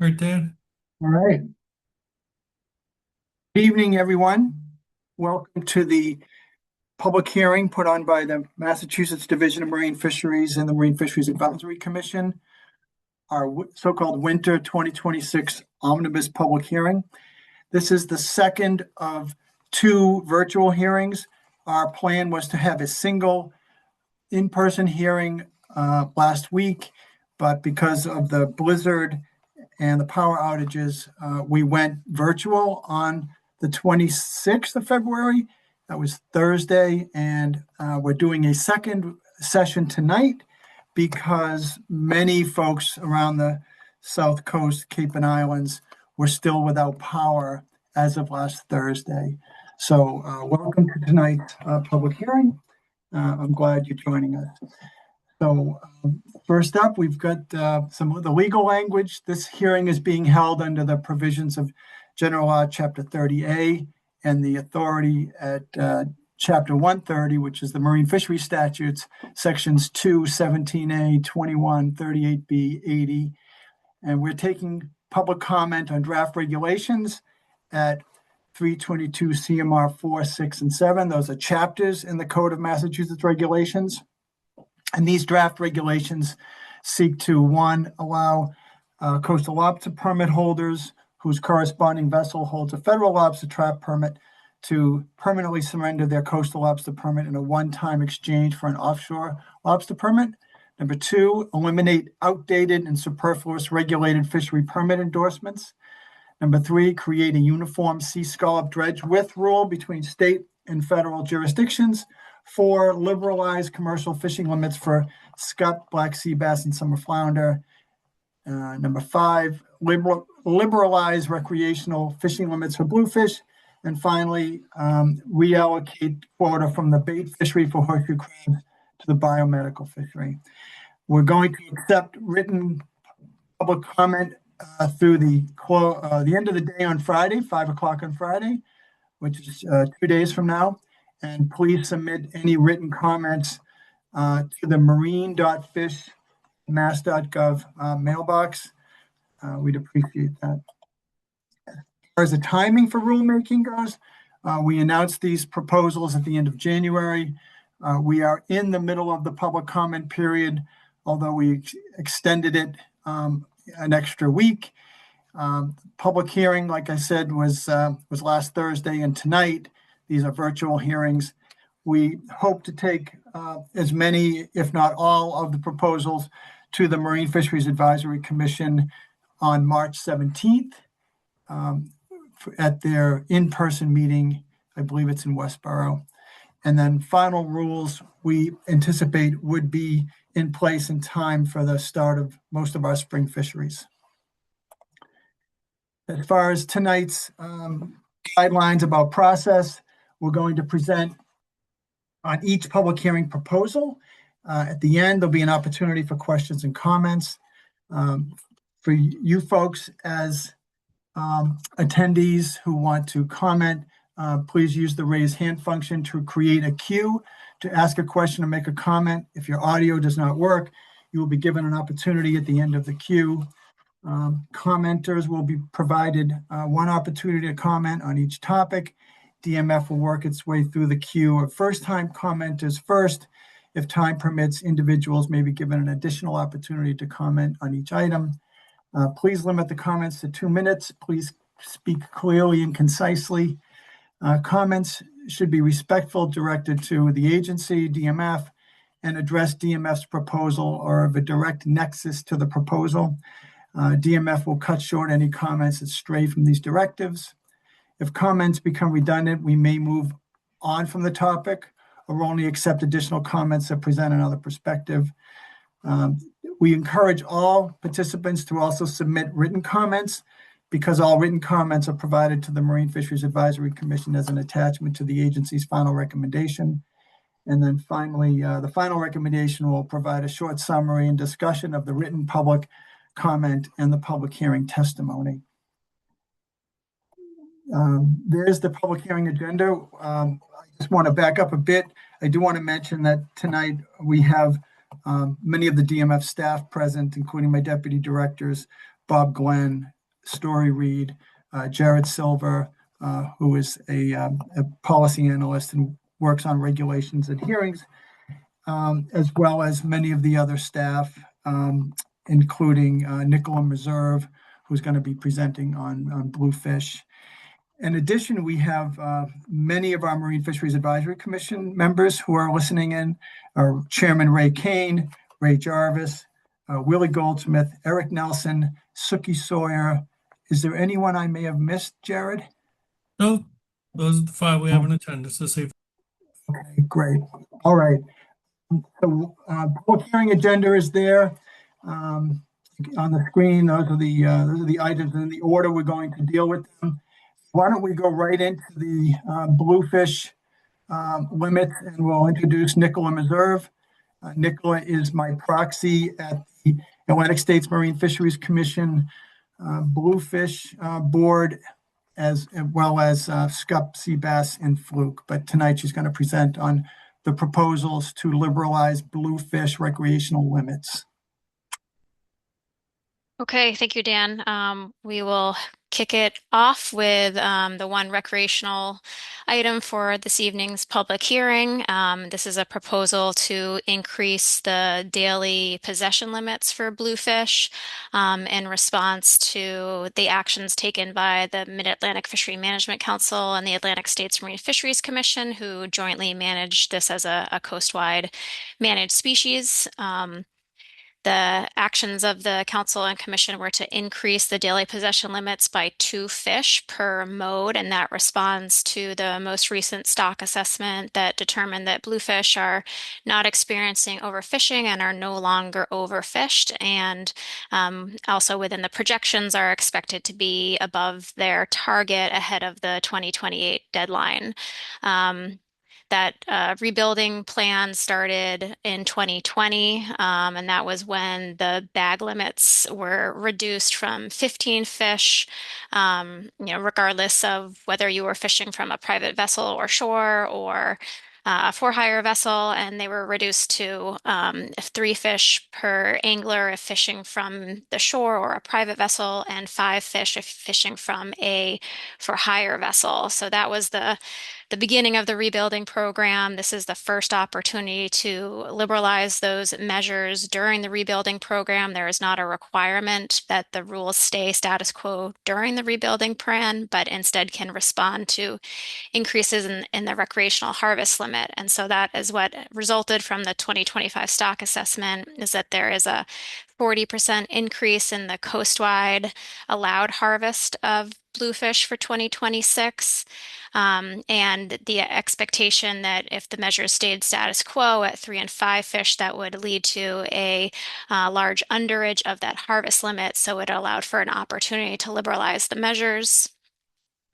Right there. All right. Good evening, everyone. Welcome to the public hearing put on by the Massachusetts Division of Marine Fisheries and the Marine Fisheries Advisory Commission, our so-called Winter 2026 Omnibus public hearing. This is the second of two virtual hearings. Our plan was to have a single in-person hearing last week, but because of the blizzard and the power outages, we went virtual on the 26th of February. That was Thursday, and we're doing a second session tonight because many folks around the South Coast, Cape and Islands, were still without power as of last Thursday. So welcome to tonight's public hearing. I'm glad you're joining us. So first up, we've got some of the legal language. This hearing is being held under the provisions of General Law, Chapter 30A, and the authority at Chapter 130, which is the Marine Fisheries Statutes, Sections 2, 17A, 21, 38B, 80. And we're taking public comment on draft regulations at 322 CMR 4, 6, and 7. Those are chapters in the Code of Massachusetts Regulations. And these draft regulations seek to, one, allow coastal lobster permit holders whose corresponding vessel holds a federal lobster trap permit to permanently surrender their coastal lobster permit in a one-time exchange for an offshore lobster permit. Number two, eliminate outdated and superfluous regulated fishery permit endorsements. Number three, create a uniform sea scallop dredge width rule between state and federal jurisdictions. Four, liberalize commercial fishing limits for scup, black sea bass, and summer flounder. Number five, liberalize recreational fishing limits for bluefish. And finally, reallocate quota from the bait fishery for horseshoe crabs to the biomedical fishery. We're going to accept written public comment through the end of the day on Friday, 5 o'clock on Friday, which is 2 days from now. And please submit any written comments to the marine.fish.mass.gov mailbox. We'd appreciate that. As far as the timing for rulemaking goes, we announced these proposals at the end of January. We are in the middle of the public comment period, although we extended it an extra week. Public hearing, like I said, was last Thursday, and tonight these are virtual hearings. We hope to take as many, if not all, of the proposals to the Marine Fisheries Advisory Commission on March 17th at their in-person meeting. I believe it's in Westboro. And then final rules we anticipate would be in place in time for the start of most of our spring fisheries. As far as tonight's guidelines about process, we're going to present on each public hearing proposal. At the end, there'll be an opportunity for questions and comments. For you folks as attendees who want to comment, please use the raise hand function to create a queue to ask a question or make a comment. If your audio does not work, you will be given an opportunity at the end of the queue. Commenters will be provided one opportunity to comment on each topic. DMF will work its way through the queue of first-time commenters first. If time permits, individuals may be given an additional opportunity to comment on each item. Please limit the comments to 2 minutes. Please speak clearly and concisely. Comments should be respectful, directed to the agency, DMF, and address DMF's proposal or of a direct nexus to the proposal. DMF will cut short any comments that stray from these directives. If comments become redundant, we may move on from the topic or only accept additional comments that present another perspective. We encourage all participants to also submit written comments because all written comments are provided to the Marine Fisheries Advisory Commission as an attachment to the agency's final recommendation. And then finally, the final recommendation will provide a short summary and discussion of the written public comment and the public hearing testimony. There's the public hearing agenda. I just want to back up a bit. I do want to mention that tonight we have many of the DMF staff present, including my deputy directors, Bob Glenn, Story Reed, Jared Silver, who is a policy analyst and works on regulations and hearings, as well as many of the other staff, including Nicola Meserve, who's going to be presenting on bluefish. In addition, we have many of our Marine Fisheries Advisory Commission members who are listening in. Our Chairman Ray Kane, Ray Jarvis, Willie Goldsmith, Eric Nelson, Suki Sawyer. Is there anyone I may have missed, Jared? No, those are the five we have in attendance this evening. Okay, great. All right. The public hearing agenda is there on the screen. Those are the items in the order we're going to deal with them. Why don't we go right into the bluefish limits, and we'll introduce Nicola Meserve. Nicola is my proxy at the Atlantic States Marine Fisheries Commission Bluefish Board, as well as scup, sea bass, and fluke. But tonight she's going to present on the proposals to liberalize bluefish recreational limits. Okay, thank you, Dan. We will kick it off with the one recreational item for this evening's public hearing. This is a proposal to increase the daily possession limits for bluefish in response to the actions taken by the Mid-Atlantic Fishery Management Council and the Atlantic States Marine Fisheries Commission, who jointly manage this as a coastwide managed species. The actions of the council and commission were to increase the daily possession limits by 2 fish per mode, and that responds to the most recent stock assessment that determined that bluefish are not experiencing overfishing and are no longer overfished, and also within the projections are expected to be above their target ahead of the 2028 deadline. That rebuilding plan started in 2020, and that was when the bag limits were reduced from 15 fish, regardless of whether you were fishing from a private vessel or shore or a for-hire vessel, and they were reduced to 3 fish per angler if fishing from the shore or a private vessel, and 5 fish if fishing from a for-hire vessel. So that was the beginning of the rebuilding program. This is the first opportunity to liberalize those measures during the rebuilding program. There is not a requirement that the rules stay status quo during the rebuilding plan, but instead can respond to increases in the recreational harvest limit. And so that is what resulted from the 2025 stock assessment, is that there is a 40% increase in the coastwide allowed harvest of bluefish for 2026. And the expectation that if the measures stayed status quo at 3 and 5 fish, that would lead to a large underage of that harvest limit. So it allowed for an opportunity to liberalize the measures.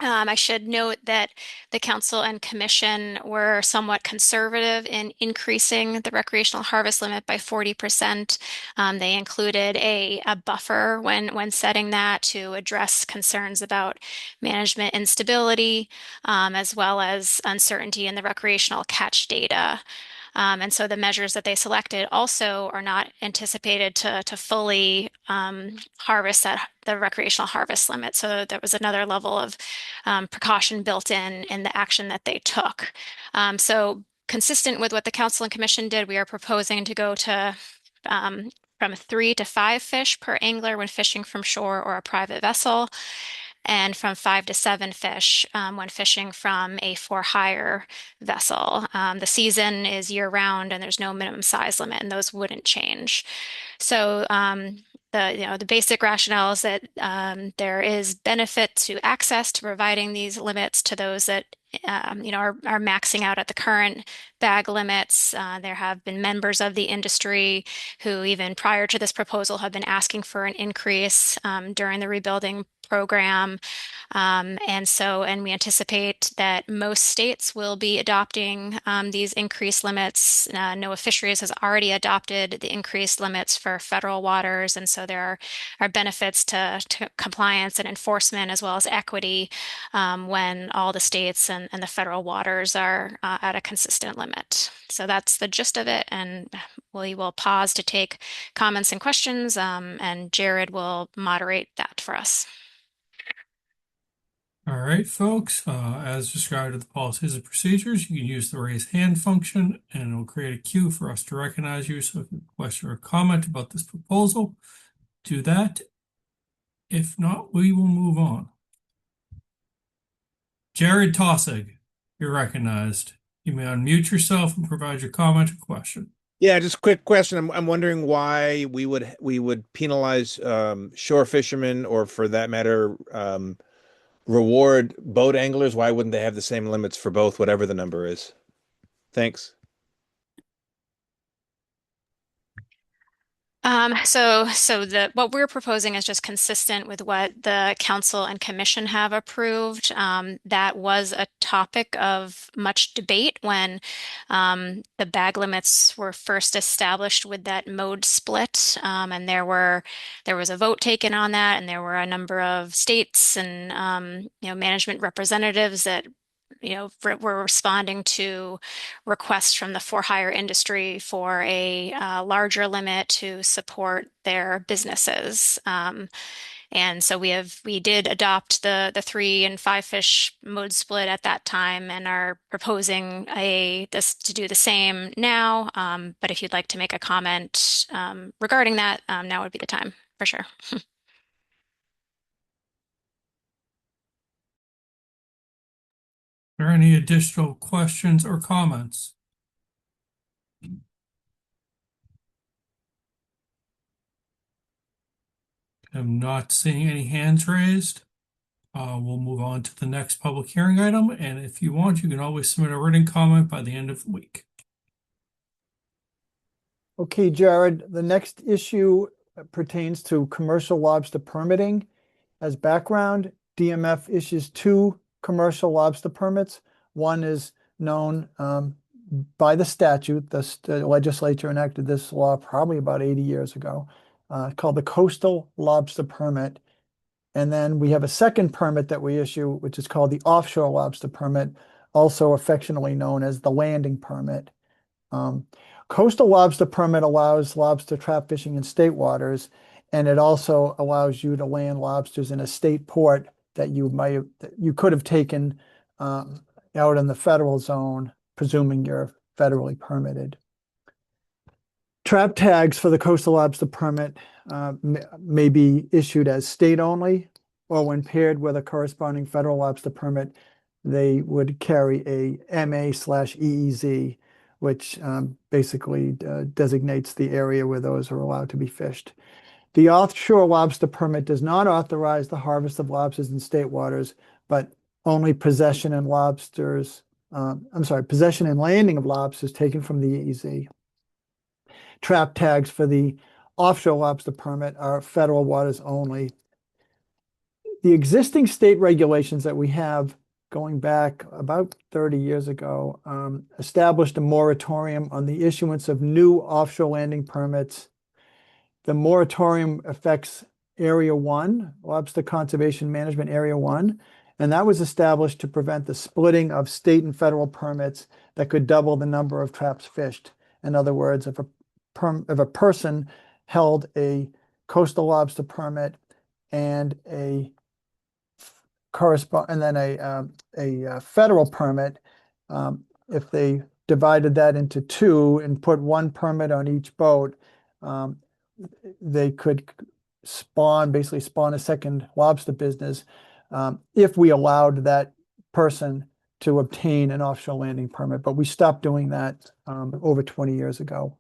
I should note that the council and commission were somewhat conservative in increasing the recreational harvest limit by 40%. They included a buffer when setting that to address concerns about management instability, as well as uncertainty in the recreational catch data. And so the measures that they selected also are not anticipated to fully harvest the recreational harvest limit. So there was another level of precaution built in the action that they took. So consistent with what the council and commission did, we are proposing to go to from 3 to 5 fish per angler when fishing from shore or a private vessel, and from 5 to 7 fish when fishing from a for-hire vessel. The season is year-round, and there's no minimum size limit, and those wouldn't change. So the basic rationale is that there is benefit to access to providing these limits to those that are maxing out at the current bag limits. There have been members of the industry who, even prior to this proposal, have been asking for an increase during the rebuilding program. And we anticipate that most states will be adopting these increased limits. NOAA Fisheries has already adopted the increased limits for federal waters, and so there are benefits to compliance and enforcement as well as equity when all the states and the federal waters are at a consistent limit. So that's the gist of it, and we will pause to take comments and questions, and Jared will moderate that for us. All right, folks, as described in the policies and procedures, you can use the raise hand function and it will create a queue for us to recognize you. So if you have a question or a comment about this proposal, do that. If not, we will move on. Jared Tossig, you're recognized. You may unmute yourself and provide your comment or question. Yeah, just a quick question. I'm wondering why we would penalize shore fishermen, or for that matter, reward boat anglers. Why wouldn't they have the same limits for both, whatever the number is? Thanks. What we're proposing is just consistent with what the council and commission have approved. That was a topic of much debate when the bag limits were first established with that mode split. And there was a vote taken on that, and there were a number of states and management representatives that we're responding to requests from the for-hire industry for a larger limit to support their businesses. And so we did adopt the 3 and 5 fish mode split at that time and are proposing this to do the same now. But if you'd like to make a comment regarding that, now would be the time for sure. Are there any additional questions or comments? I'm not seeing any hands raised. We'll move on to the next public hearing item, and if you want, you can always submit a written comment by the end of the week. Okay, Jared, the next issue pertains to commercial lobster permitting. As background, DMF issues 2 commercial lobster permits. One is known by the statute. The legislature enacted this law probably about 80 years ago, called the Coastal Lobster Permit. And then we have a second permit that we issue, which is called the Offshore Lobster Permit, also affectionately known as the Landing Permit. Coastal Lobster Permit allows lobster trap fishing in state waters, and it also allows you to land lobsters in a state port that you could have taken out in the federal zone, presuming you're federally permitted. Trap tags for the Coastal Lobster Permit may be issued as state only, or when paired with a corresponding federal lobster permit, they would carry a MA/EEZ, which basically designates the area where those are allowed to be fished. The offshore lobster permit does not authorize the harvest of lobsters in state waters, but only possession and landing of lobsters taken from the EEZ. Trap tags for the offshore lobster permit are federal waters only. The existing state regulations that we have going back about 30 years ago established a moratorium on the issuance of new offshore landing permits. The moratorium affects Area 1, Lobster Conservation Management Area 1, and that was established to prevent the splitting of state and federal permits that could double the number of traps fished. In other words, if a person held a coastal lobster permit and a federal permit, if they divided that into 2 and put 1 permit on each boat, they could basically spawn a second lobster business if we allowed that person to obtain an offshore landing permit. But we stopped doing that over 20 years ago.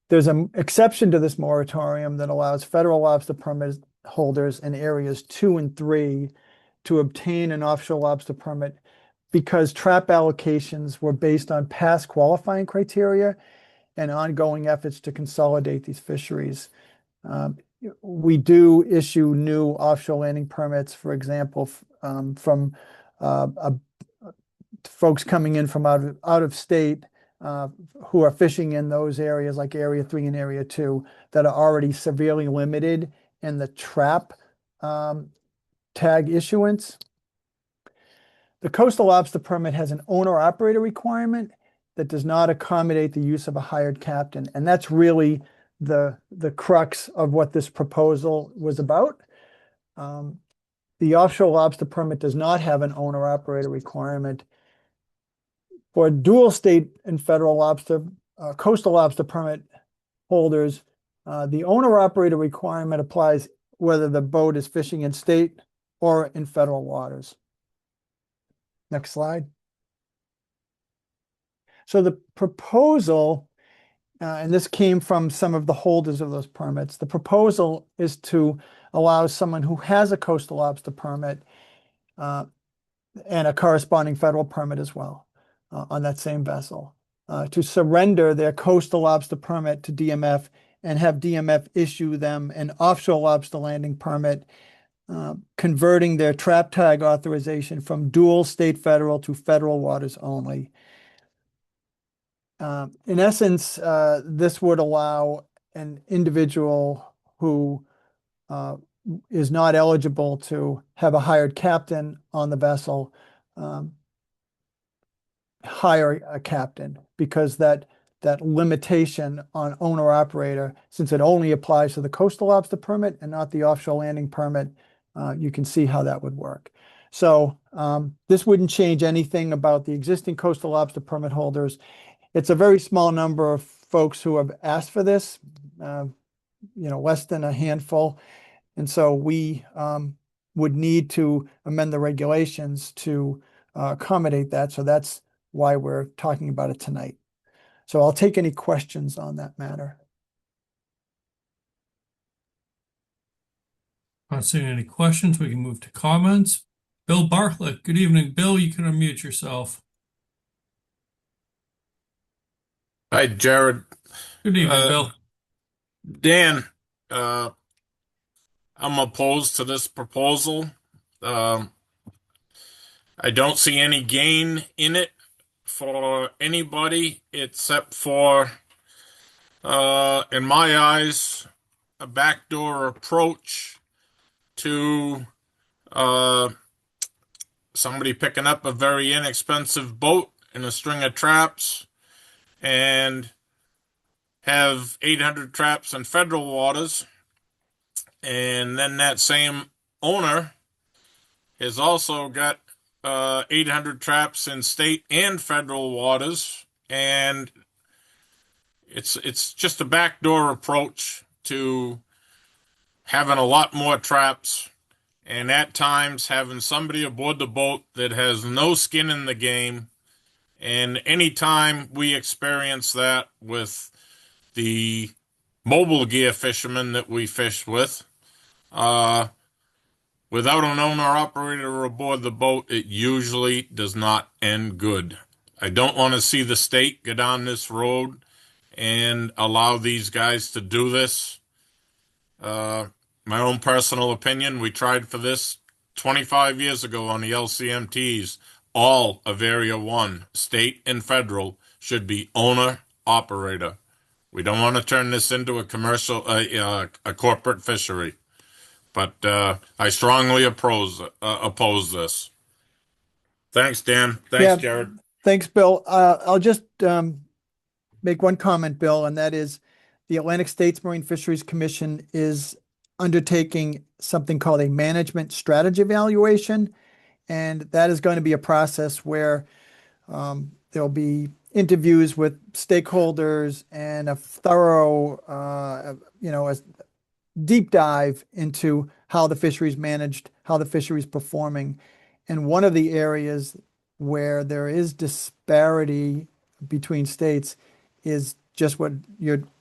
There's an exception to this moratorium that allows federal lobster permit holders in areas 2 and 3 to obtain an offshore lobster permit because trap allocations were based on past qualifying criteria and ongoing efforts to consolidate these fisheries. we do issue new offshore landing permits, for example, from folks coming in from out of state who are fishing in those areas like Area 3 and Area 2 that are already severely limited in the trap tag issuance. The coastal lobster permit has an owner-operator requirement that does not accommodate the use of a hired captain, and that's really the crux of what this proposal was about. The offshore lobster permit does not have an owner-operator requirement. For dual state and federal coastal lobster permit holders, the owner-operator requirement applies whether the boat is fishing in state or in federal waters. Next slide. So the proposal, and this came from some of the holders of those permits, the proposal is to allow someone who has a coastal lobster permit and a corresponding federal permit as well on that same vessel to surrender their coastal lobster permit to DMF and have DMF issue them an offshore lobster landing permit, converting their trap tag authorization from dual state federal to federal waters only. In essence, this would allow an individual who is not eligible to have a hired captain on the vessel hire a captain, because that limitation on owner-operator, since it only applies to the coastal lobster permit and not the offshore landing permit, you can see how that would work. So this wouldn't change anything about the existing coastal lobster permit holders. It's a very small number of folks who have asked for this, less than a handful. And so we would need to amend the regulations to accommodate that. So that's why we're talking about it tonight. So I'll take any questions on that matter. Not seeing any questions, we can move to comments. Bill Bartlett, good evening. Bill, you can unmute yourself. Hi, Jared. Good evening, Bill. Dan, I'm opposed to this proposal. I don't see any gain in it for anybody except for, in my eyes, a backdoor approach to somebody picking up a very inexpensive boat and a string of traps and have 800 traps in federal waters, and then that same owner has also got 800 traps in state and federal waters, and it's just a backdoor approach to having a lot more traps, and at times having somebody aboard the boat that has no skin in the game. And anytime we experience that with the mobile gear fishermen that we fish with, without an owner operator aboard the boat, it usually does not end good. I don't want to see the state go down this road and allow these guys to do this. My own personal opinion, we tried for this 25 years ago on the LCMTs. All of Area 1, state and federal, should be owner-operator. We don't want to turn this into a commercial, a corporate fishery. But I strongly oppose this. Thanks, Dan. Thanks, Jared. Thanks, Bill. I'll just make one comment, Bill, and that is the Atlantic States Marine Fisheries Commission is undertaking something called a management strategy evaluation. And that is going to be a process where there'll be interviews with stakeholders and a thorough, a deep dive into how the fishery is managed, how the fishery is performing. And one of the areas where there is disparity between states is just what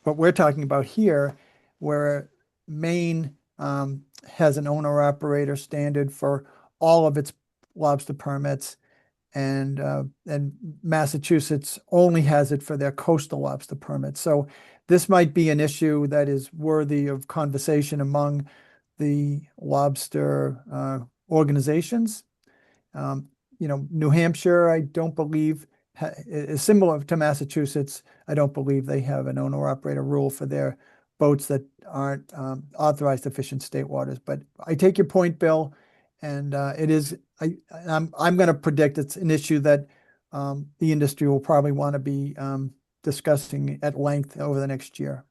we're talking about here, where Maine has an owner-operator standard for all of its lobster permits, and Massachusetts only has it for their coastal lobster permit. So this might be an issue that is worthy of conversation among the lobster organizations. New Hampshire, I don't believe is similar to Massachusetts. I don't believe they have an owner operator rule for their boats that aren't authorized to fish in state waters. But I take your point, Bill, and I'm going to predict it's an issue that the industry will probably want to be discussing at length over the next year.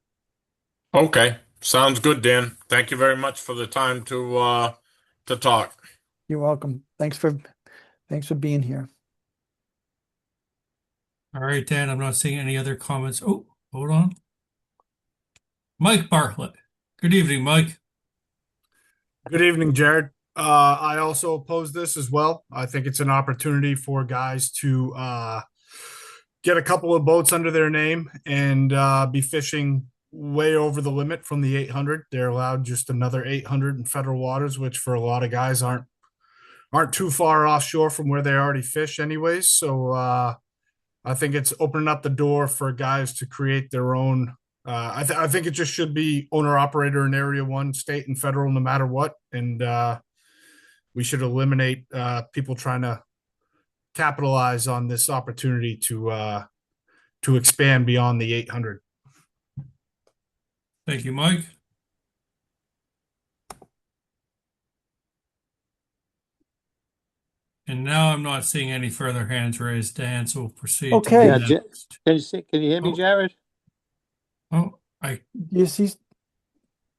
Okay, sounds good, Dan. Thank you very much for the time to talk. You're welcome. Thanks for being here. All right, Dan, I'm not seeing any other comments. Oh, hold on. Mike Bartlett. Good evening, Mike. Good evening, Jared. I also oppose this as well. I think it's an opportunity for guys to get a couple of boats under their name and be fishing way over the limit from the 800. They're allowed just another 800 in federal waters, which for a lot of guys aren't too far offshore from where they already fish anyways. So I think it's opening up the door for guys to create their own. I think it just should be owner operator in Area 1, state and federal, no matter what. And we should eliminate people trying to capitalize on this opportunity to expand beyond the 800. Thank you, Mike. And now I'm not seeing any further hands raised, Dan, so we'll proceed Okay. to the Yeah, next. Can you hear me, Oh. Jared? Oh, You see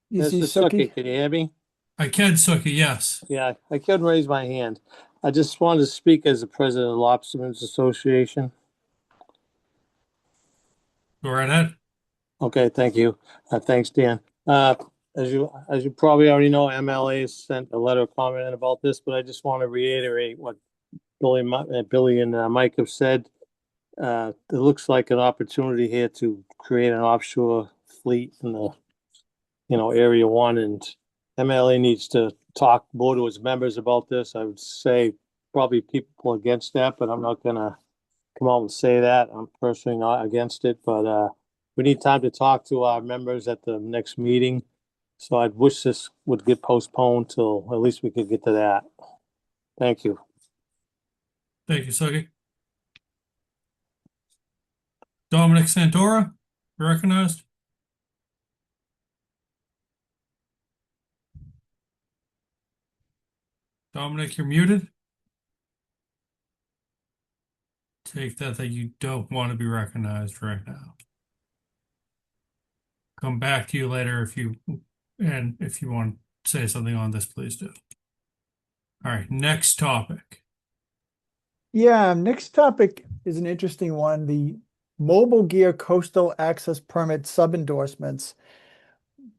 This is Suki? Suki. Can you hear me? I can, Suki, yes. Yeah, I couldn't raise my hand. I just wanted to speak as the president of the Lobstermen's Association. Go right ahead. Okay, thank you. Thanks, Dan. As you probably already know, MLA has sent a letter of comment about this, but I just want to reiterate what Billy and Mike have said. It looks like an opportunity here to create an offshore fleet in the, Area 1, and MLA needs to talk more to its members about this. I would say probably people against that, but I'm not gonna come out and say that. I'm personally not against it, but we need time to talk to our members at the next meeting. So I'd wish this would get postponed till at least we could get to that. Thank you. Thank you, Suki. Dominic Santora, you recognized? Dominic, you're muted. Take that you don't want to be recognized right now. Come back to you later if you want to say something on this, please do. All right, next topic. Yeah, next topic is an interesting one. The Mobile Gear Coastal Access Permit sub-endorsements.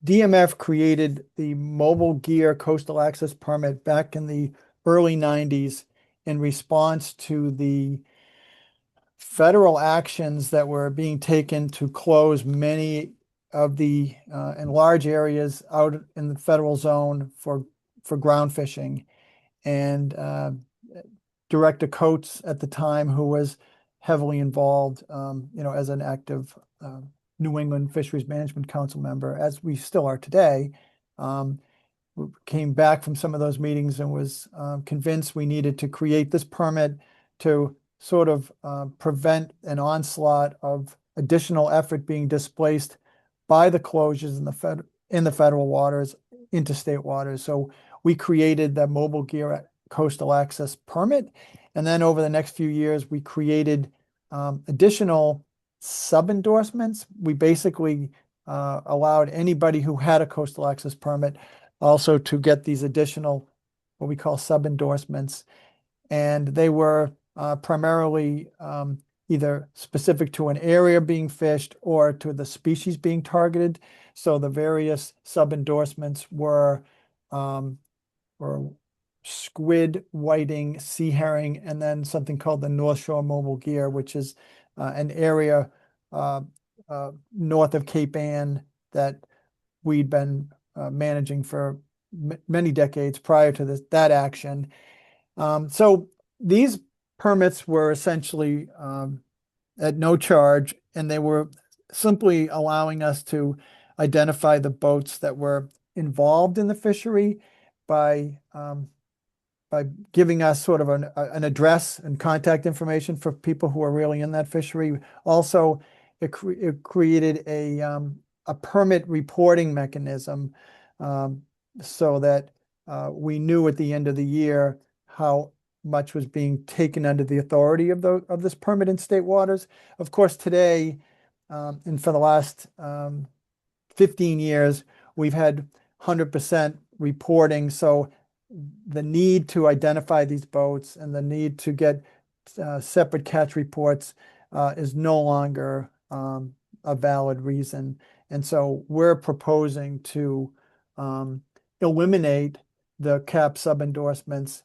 DMF created the Mobile Gear Coastal Access Permit back in the early 90s in response to the federal actions that were being taken to close many of the in large areas out in the federal zone for ground fishing. And Director Coates at the time, who was heavily involved, as an active New England Fisheries Management Council member, as we still are today, came back from some of those meetings and was convinced we needed to create this permit to sort of prevent an onslaught of additional effort being displaced by the closures in the federal waters into state waters. So we created the Mobile Gear Coastal Access Permit, and then over the next few years, we created additional sub-endorsements. We basically allowed anybody who had a coastal access permit also to get these additional, what we call sub-endorsements. And they were primarily either specific to an area being fished or to the species being targeted. So the various sub-endorsements were squid, whiting, sea herring, and then something called the North Shore Mobile Gear, which is an area north of Cape Ann that we'd been managing for many decades prior to that action. So these permits were essentially at no charge, and they were simply allowing us to identify the boats that were involved in the fishery by giving us sort of an address and contact information for people who are really in that fishery. Also, it created a permit reporting mechanism, so that we knew at the end of the year how much was being taken under the authority of this permit in state waters. Of course, today, and for the last 15 years, we've had 100% reporting. So the need to identify these boats and the need to get separate catch reports is no longer a valid reason. And so we're proposing to eliminate the CAP sub-endorsements,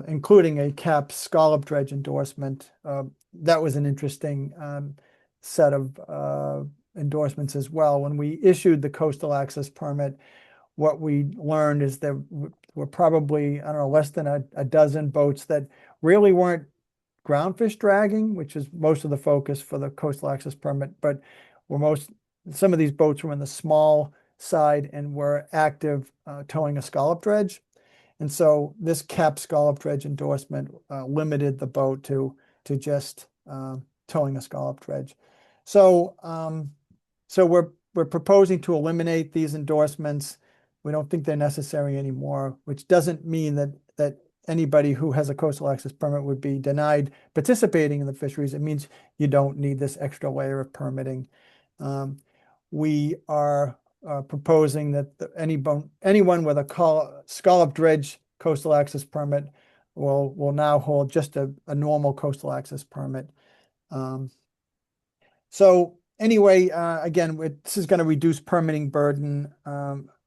including a CAP scallop dredge endorsement. That was an interesting set of endorsements as well. When we issued the coastal access permit, what we learned is there were probably, I don't know, less than a dozen boats that really weren't groundfish dragging, which is most of the focus for the coastal access permit, but some of these boats were in the small side and were active towing a scallop dredge. And so this CAP scallop dredge endorsement limited the boat to just towing a scallop dredge. So we're proposing to eliminate these endorsements. We don't think they're necessary anymore, which doesn't mean that anybody who has a coastal access permit would be denied participating in the fisheries. It means you don't need this extra layer of permitting. We are proposing that anyone with a scallop dredge coastal access permit will now hold just a normal coastal access permit. So anyway, again, this is going to reduce permitting burden.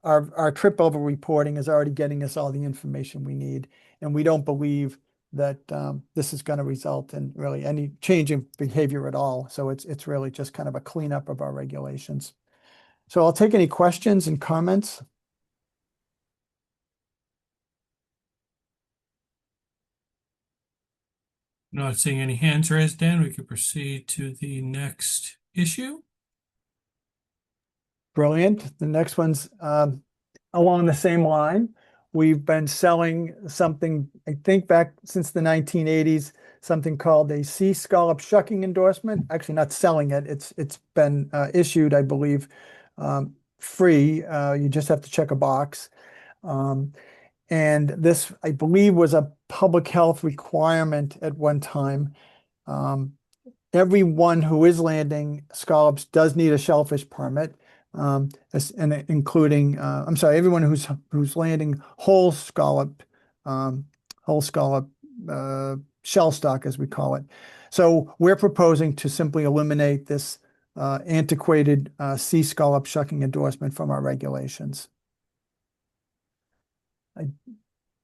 Our trip over reporting is already getting us all the information we need, and we don't believe that this is going to result in really any change in behavior at all. So it's really just kind of a cleanup of our regulations. So I'll take any questions and comments. Not seeing any hands raised, Dan. We could proceed to the next issue. Brilliant. The next one's along the same line. We've been selling something, I think back since the 1980s, something called a sea scallop shucking endorsement. Actually, not selling it. It's been issued, I believe, free. You just have to check a box. And this, I believe, was a public health requirement at one time. Everyone who is landing scallops does need a shellfish permit, and including, everyone who's landing whole scallop shell stock, as we call it. So we're proposing to simply eliminate this antiquated sea scallop shucking endorsement from our regulations. I'd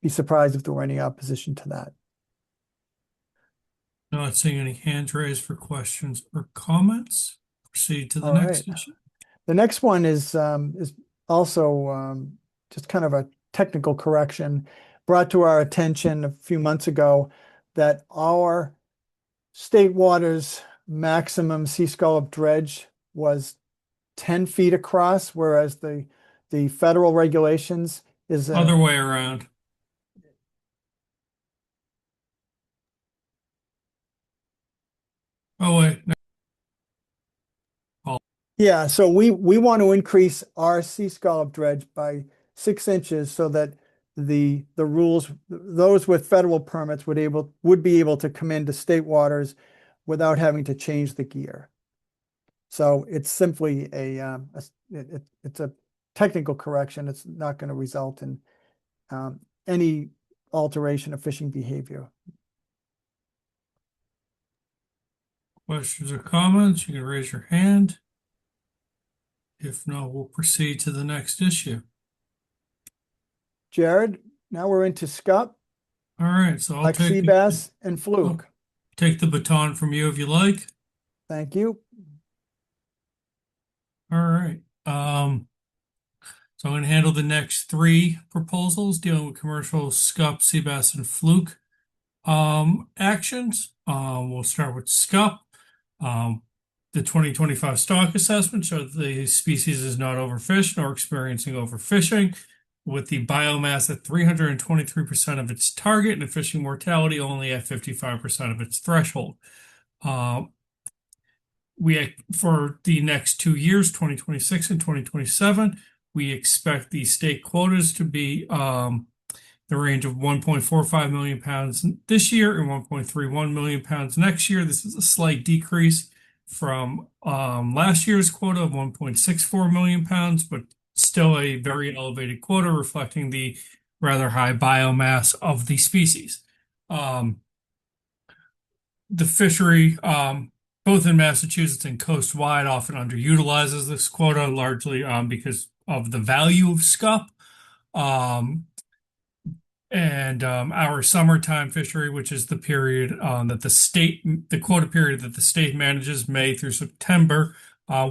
be surprised if there were any opposition to that. Not seeing any hands raised for questions or comments. Proceed to the All next right. issue. The next one is also just kind of a technical correction brought to our attention a few months ago, that our state waters maximum sea scallop dredge was 10 feet across, whereas the federal regulations is Other way around. Oh, wait. No. Yeah, so we want to increase our sea scallop dredge by 6 inches so that the rules, those with federal permits would be able to come into state waters without having to change the gear. So it's simply it's a technical correction. It's not going to result in any alteration of fishing behavior. Questions or comments? You can raise your hand. If not, we'll proceed to the next issue. Jared, now we're into scup, All right, so I'll like sea bass and fluke. take the baton from you if you like. Thank you. All right. So I'm going to handle the next 3 proposals dealing with commercial scup, sea bass, and fluke. Actions. We'll start with SCUP. The 2025 stock assessment showed the species is not overfished nor experiencing overfishing, with the biomass at 323% of its target and the fishing mortality only at 55% of its threshold. For the next 2 years, 2026 and 2027, we expect the state quotas to be the range of 1.45 million pounds this year and 1.31 million pounds next year. This is a slight decrease from last year's quota of 1.64 million pounds, but still a very elevated quota reflecting the rather high biomass of the species. The fishery, both in Massachusetts and coast-wide, often underutilizes this quota, largely because of the value of scup. Our summertime fishery, which is the period the quota period that the state manages, May through September,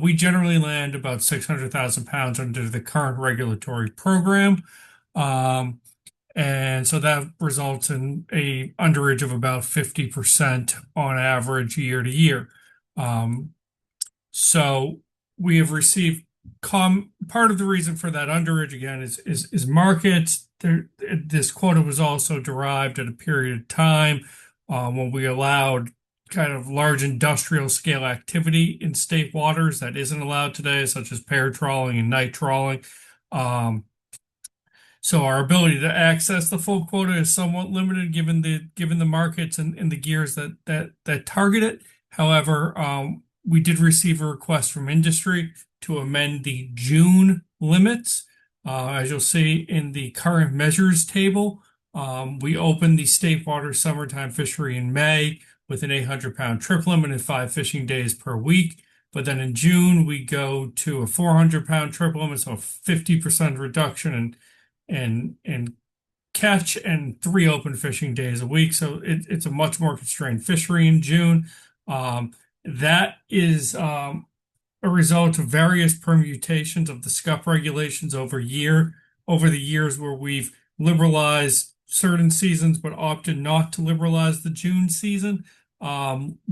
we generally land about 600,000 pounds under the current regulatory program. And so that results in a underage of about 50% on average year to year. So we have received part of the reason for that underage again is markets. This quota was also derived at a period of time when we allowed kind of large industrial scale activity in state waters that isn't allowed today, such as pair trawling and night trawling. So our ability to access the full quota is somewhat limited given the markets and the gears that target it. However, we did receive a request from industry to amend the June limits. As you'll see in the current measures table, we opened the state water summertime fishery in May with an 800-pound trip limit and 5 fishing days per week. But then in June, we go to a 400-pound trip limit, so a 50% reduction in catch and 3 open fishing days a week. So it's a much more constrained fishery in June. That is a result of various permutations of the SCUP regulations over the years where we've liberalized certain seasons but opted not to liberalize the June season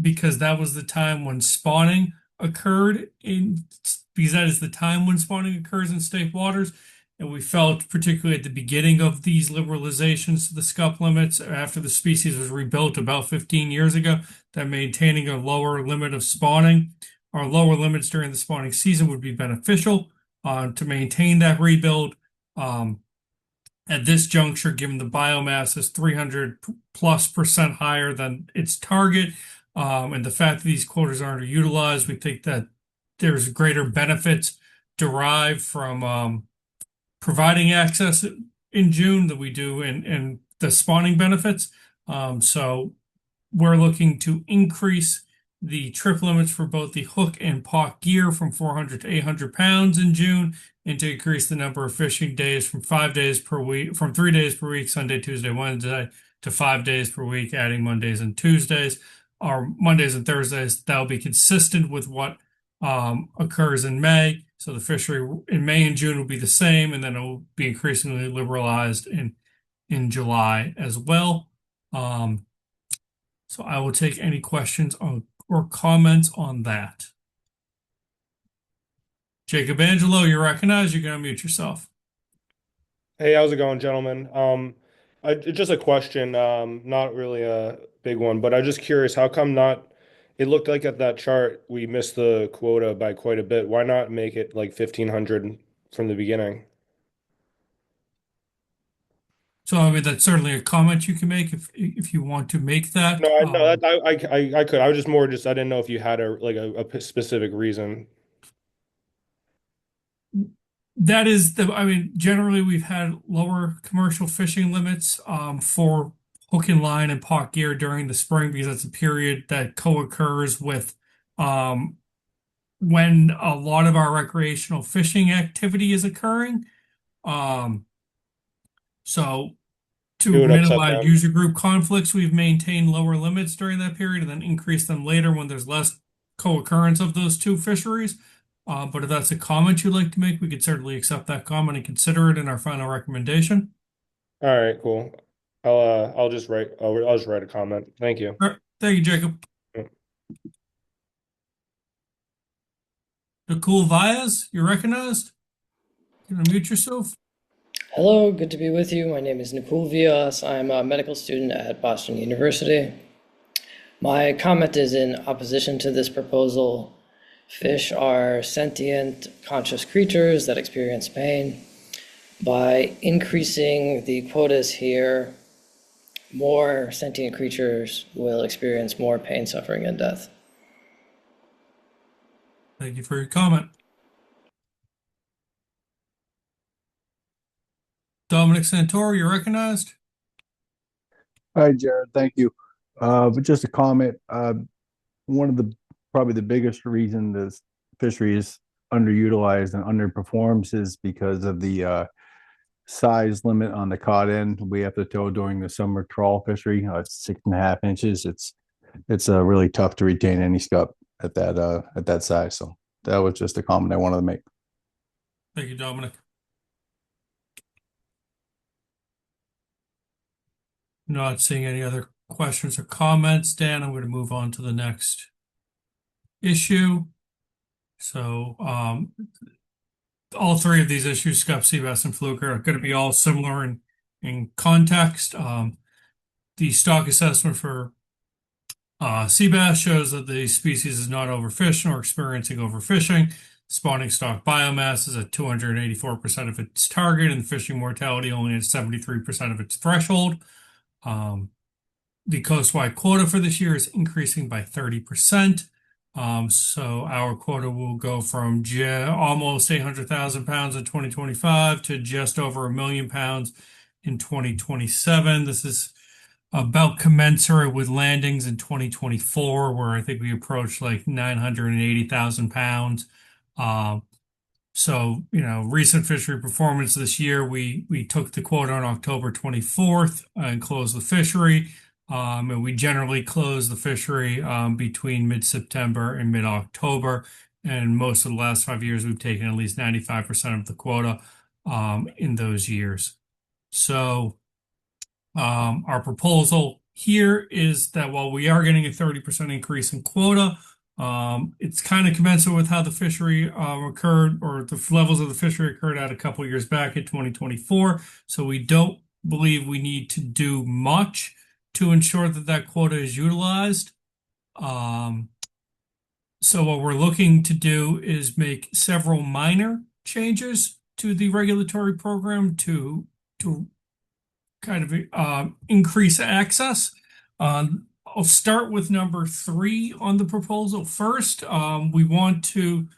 because that was the time when spawning occurred because that is the time when spawning occurs in state waters. And we felt, particularly at the beginning of these liberalizations to the SCUP limits, after the species was rebuilt about 15 years ago, that maintaining a lower limit of spawning or lower limits during the spawning season would be beneficial to maintain that rebuild. At this juncture, given the biomass is 300+% higher than its target, and the fact that these quotas aren't utilized, we think that there's greater benefits derived from providing access in June than we do in the spawning benefits. So we're looking to increase the trip limits for both the hook and pot gear from 400 to 800 pounds in June, and to increase the number of fishing days from 3 days per week, Sunday, Tuesday, Wednesday, to 5 days per week, adding Mondays and Tuesdays, or Mondays and Thursdays. That'll be consistent with what occurs in May. So the fishery in May and June will be the same, and then it will be increasingly liberalized in July as well. So I will take any questions or comments on that. Jacob Angelo, you're recognized. You're going to mute yourself. Hey, how's it going, gentlemen? Just a question, not really a big one, but I'm just curious, how come not? It looked like at that chart we missed the quota by quite a bit. Why not make it like 1,500 from the beginning? So I mean that's certainly a comment you can make if you want to make that. No, I could. I was just more I didn't know if you had a specific reason. That is generally we've had lower commercial fishing limits for hook and line and pot gear during the spring because that's a period that co-occurs with when a lot of our recreational fishing activity is occurring. So to minimize user group conflicts, we've maintained lower limits during that period and then increase them later when there's less co-occurrence of those two fisheries. But if that's a comment you'd like to make, we could certainly accept that comment and consider it in our final recommendation. All right, cool. I'll just write a comment. Thank you. All right, thank you, Jacob. Yeah. Nicole Vias, you're recognized. You can unmute yourself. Hello, good to be with you. My name is Nicole Vias. I'm a medical student at Boston University. My comment is in opposition to this proposal. Fish are sentient, conscious creatures that experience pain. By increasing the quotas here, more sentient creatures will experience more pain, suffering, and death. Thank you for your comment. Dominic Santoro, you're recognized. Hi, Jared. Thank you. But just a comment. One of the probably the biggest reason this fishery is underutilized and underperforms is because of the size limit on the cod end we have to tow during the summer trawl fishery. It's 6.5 inches. It's really tough to retain any scup at that size. So that was just a comment I wanted to make. Thank you, Dominic. Not seeing any other questions or comments. Dan, I'm going to move on to the next issue. So all three of these issues, scup, sea bass, and fluke, are going to be all similar in context. The stock assessment for sea bass shows that the species is not overfished nor experiencing overfishing. Spawning stock biomass is at 284% of its target, and fishing mortality only at 73% of its threshold. The coastwide quota for this year is increasing by 30%. So our quota will go from almost 800,000 pounds in 2025 to just over 1 million pounds in 2027. This is about commensurate with landings in 2024, where I think we approached like 980,000 pounds. So, recent fishery performance this year, we took the quota on October 24th and closed the fishery. And we generally close the fishery between mid-September and mid-October. And most of the last 5 years, we've taken at least 95% of the quota in those years. So our proposal here is that while we are getting a 30% increase in quota, it's kind of commensurate with how the fishery occurred, or the levels of the fishery occurred at a couple years back in 2024. So we don't believe we need to do much to ensure that that quota is utilized. So what we're looking to do is make several minor changes to the regulatory program to kind of increase access. I'll start with number 3 on the proposal first. We want to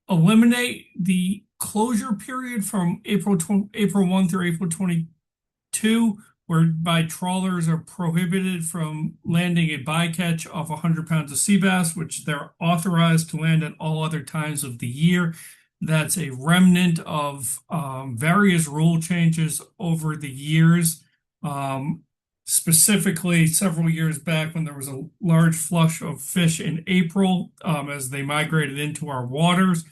eliminate the closure period from April 1 through April 22, whereby trawlers are prohibited from landing a bycatch of 100 pounds of sea bass, which they're authorized to land at all other times of the year. That's a remnant of various rule changes over the years. Specifically, several years back when there was a large flush of fish in April as they migrated into our waters,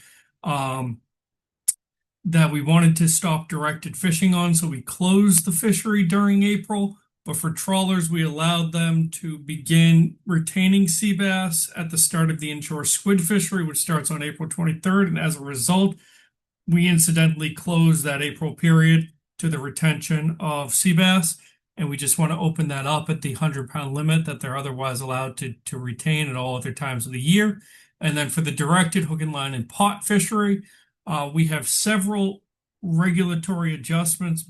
that we wanted to stop directed fishing on, so we closed the fishery during April. But for trawlers, we allowed them to begin retaining sea bass at the start of the inshore squid fishery, which starts on April 23rd. And as a result, we incidentally closed that April period to the retention of sea bass. And we just want to open that up at the 100-pound limit that they're otherwise allowed to retain at all other times of the year. And then for the directed hook and line and pot fishery, we have several regulatory adjustments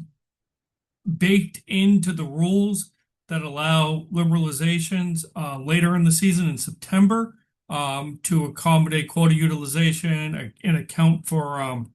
baked into the rules that allow liberalizations later in the season in September to accommodate quota utilization and account for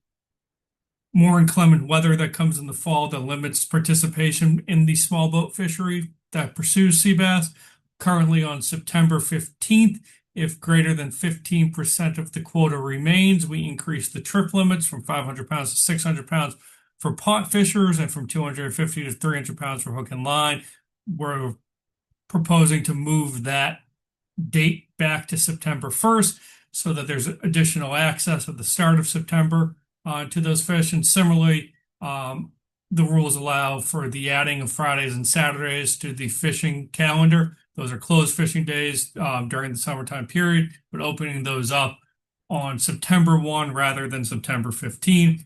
more inclement weather that comes in the fall that limits participation in the small boat fishery that pursues sea bass. Currently on September 15th, if greater than 15% of the quota remains, we increase the trip limits from 500 pounds to 600 pounds for pot fishers and from 250 to 300 pounds for hook and line. We're proposing to move that date back to September 1st so that there's additional access at the start of September to those fish. And similarly, the rules allow for the adding of Fridays and Saturdays to the fishing calendar. Those are closed fishing days during the summertime period, but opening those up on September 1 rather than September 15,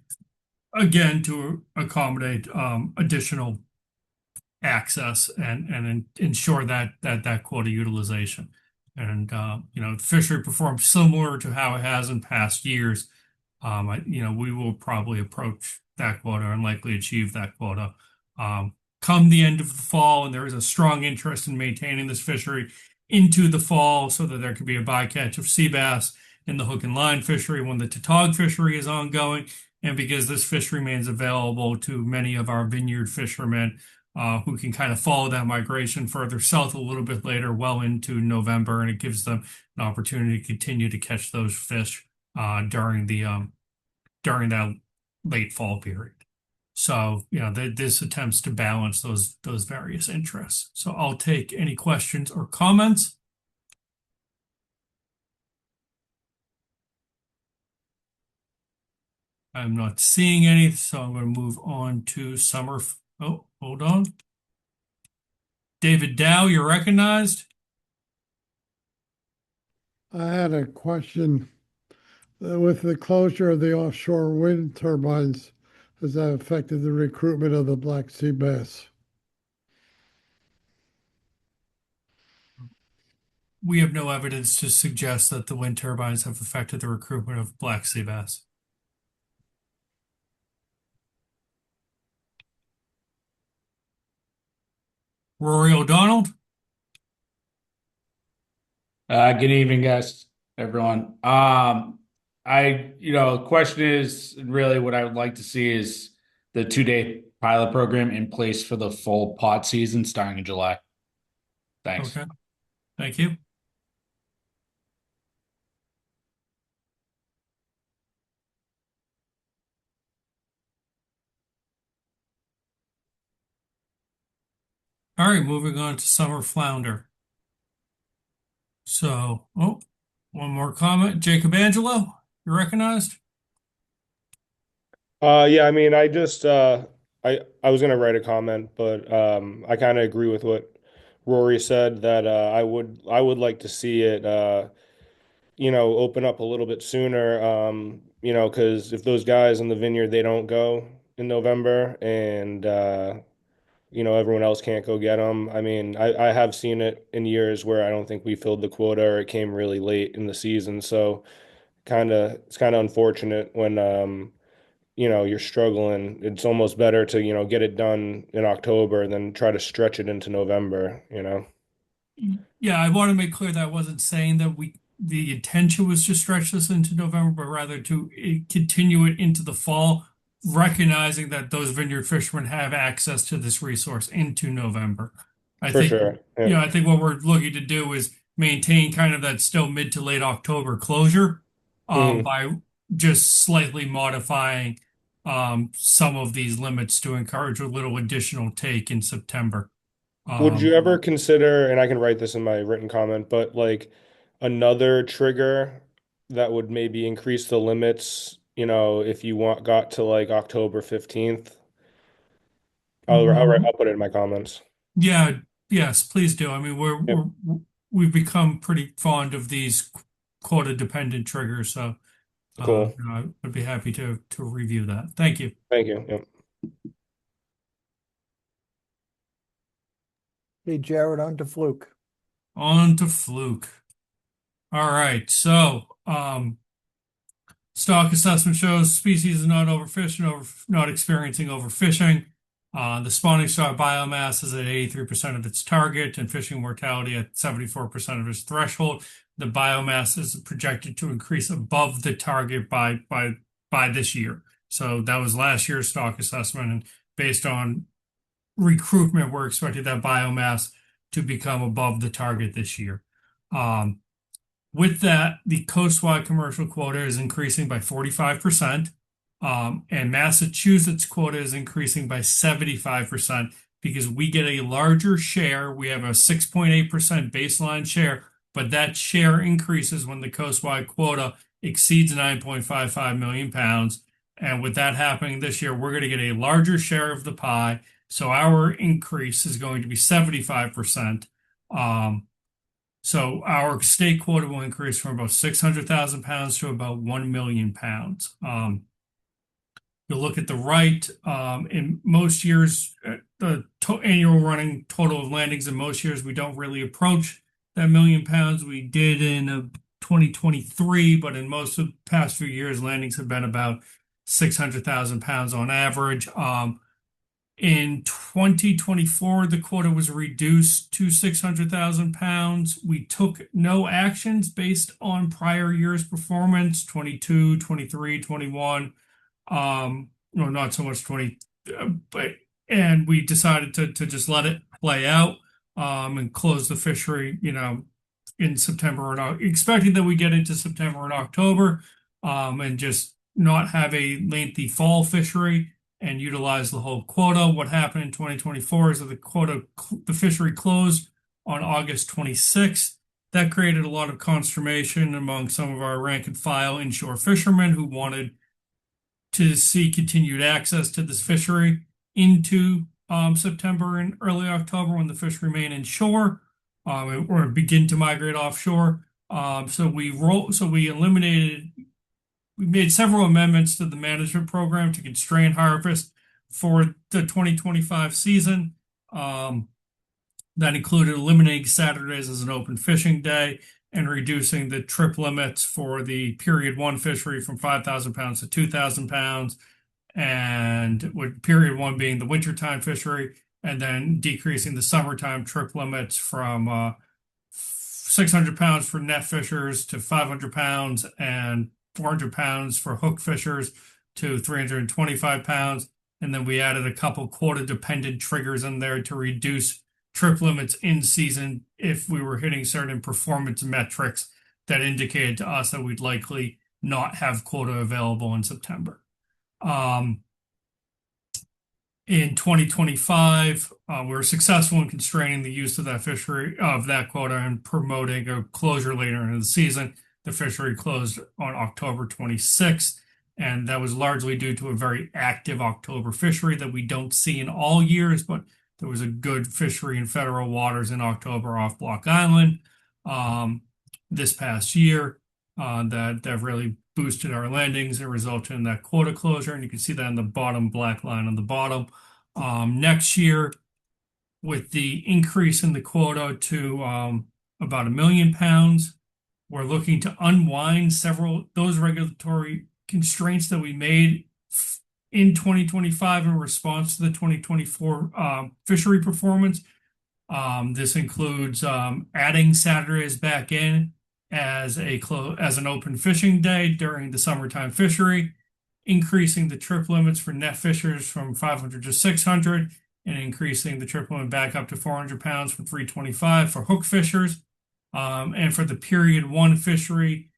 again, to accommodate additional access and ensure that quota utilization. And the fishery performs similar to how it has in past years. We will probably approach that quota and likely achieve that quota. Come the end of the fall, and there is a strong interest in maintaining this fishery into the fall so that there can be a bycatch of sea bass in the hook and line fishery when the tautog fishery is ongoing, and because this fish remains available to many of our vineyard fishermen who can kind of follow that migration further south a little bit later, well into November, and it gives them an opportunity to continue to catch those fish during that late fall period. So, this attempts to balance those various interests. So I'll take any questions or comments. I'm not seeing any, so I'm going to move on to summer. Oh, hold on. David Dow, you're recognized. I had a question. With the closure of the offshore wind turbines, has that affected the recruitment of the black sea bass? We have no evidence to suggest that the wind turbines have affected the recruitment of black sea bass. Rory O'Donnell. Good evening, guys, everyone. Question is really what I would like to see is the 2-day pilot program in place for the full pot season starting in July. Thanks. Okay. Thank you. All right, moving on to summer flounder. So, one more comment. Jacob Angelo, you're recognized. Yeah, I mean, I just I was gonna write a comment, but I kind of agree with what Rory said that I would like to see it open up a little bit sooner. Because if those guys in the vineyard they don't go in November and everyone else can't go get them. I mean, I have seen it in years where I don't think we filled the quota or it came really late in the season. So it's kind of unfortunate when you're struggling. It's almost better to, get it done in October than try to stretch it into November. Yeah, I want to make clear that I wasn't saying that the intention was to stretch this into November, but rather to continue it into the fall, recognizing that those vineyard fishermen have access to this resource into November. I For think, sure. Yeah. I think what we're looking to do is maintain kind of that still mid to late October closure by just slightly modifying some of these limits to encourage a little additional take in September. Would you ever consider, and I can write this in my written comment, but like another trigger that would maybe increase the limits, if you got to like October 15th? I'll put it in my comments. Yeah, yes, please do. I mean, Yep. we've become pretty fond of these quota dependent triggers, so Cool. I'd be happy to review that. Thank you. Thank you. Yep. Hey, Jared, on to Fluke. On to Fluke. All right, so stock assessment shows species is not overfished and not experiencing overfishing. The spawning stock biomass is at 83% of its target and fishing mortality at 74% of its threshold. The biomass is projected to increase above the target by this year. So that was last year's stock assessment, and based on recruitment, we're expecting that biomass to become above the target this year. With that, the coastwide commercial quota is increasing by 45%, and Massachusetts quota is increasing by 75% because we get a larger share. We have a 6.8% baseline share, but that share increases when the coastwide quota exceeds 9.55 million pounds. And with that happening this year, we're going to get a larger share of the pie. So our increase is going to be 75%. So our state quota will increase from about 600,000 pounds to about 1 million pounds. You'll look at the right. In most years, the annual running total of landings in most years, we don't really approach that million pounds. We did in 2023, but in most of the past few years, landings have been about 600,000 pounds on average. In 2024, the quota was reduced to 600,000 pounds. We took no actions based on prior year's performance, 22, 23, 21. No, not so much 20, and we decided to just let it play out, and close the fishery, in September and expecting that we get into September and October, and just not have a lengthy fall fishery and utilize the whole quota. What happened in 2024 is that the fishery closed on August 26th. That created a lot of consternation among some of our rank and file inshore fishermen who wanted to see continued access to this fishery into September and early October when the fish remain inshore, or begin to migrate offshore. So we made several amendments to the management program to constrain harvest for the 2025 season. That included eliminating Saturdays as an open fishing day and reducing the trip limits for the period one fishery from 5,000 pounds to 2,000 pounds, and with period one being the wintertime fishery, and then decreasing the summertime trip limits from 600 pounds for net fishers to 500 pounds and 400 pounds for hook fishers to 325 pounds. And then we added a couple quota dependent triggers in there to reduce trip limits in season if we were hitting certain performance metrics that indicated to us that we'd likely not have quota available in September. In 2025, we were successful in constraining the use of that quota and promoting a closure later in the season. The fishery closed on October 26th, and that was largely due to a very active October fishery that we don't see in all years, but there was a good fishery in federal waters in October off Block Island this past year that really boosted our landings and resulted in that quota closure. And you can see that in the bottom black line on the bottom. Next year, with the increase in the quota to about 1 million pounds, we're looking to unwind those regulatory constraints that we made in 2025 in response to the 2024 fishery performance. This includes adding Saturdays back in as an open fishing day during the summertime fishery, increasing the trip limits for net fishers from 500 to 600, and increasing the trip limit back up to 400 pounds from 325 for hook fishers. And for the period one fishery,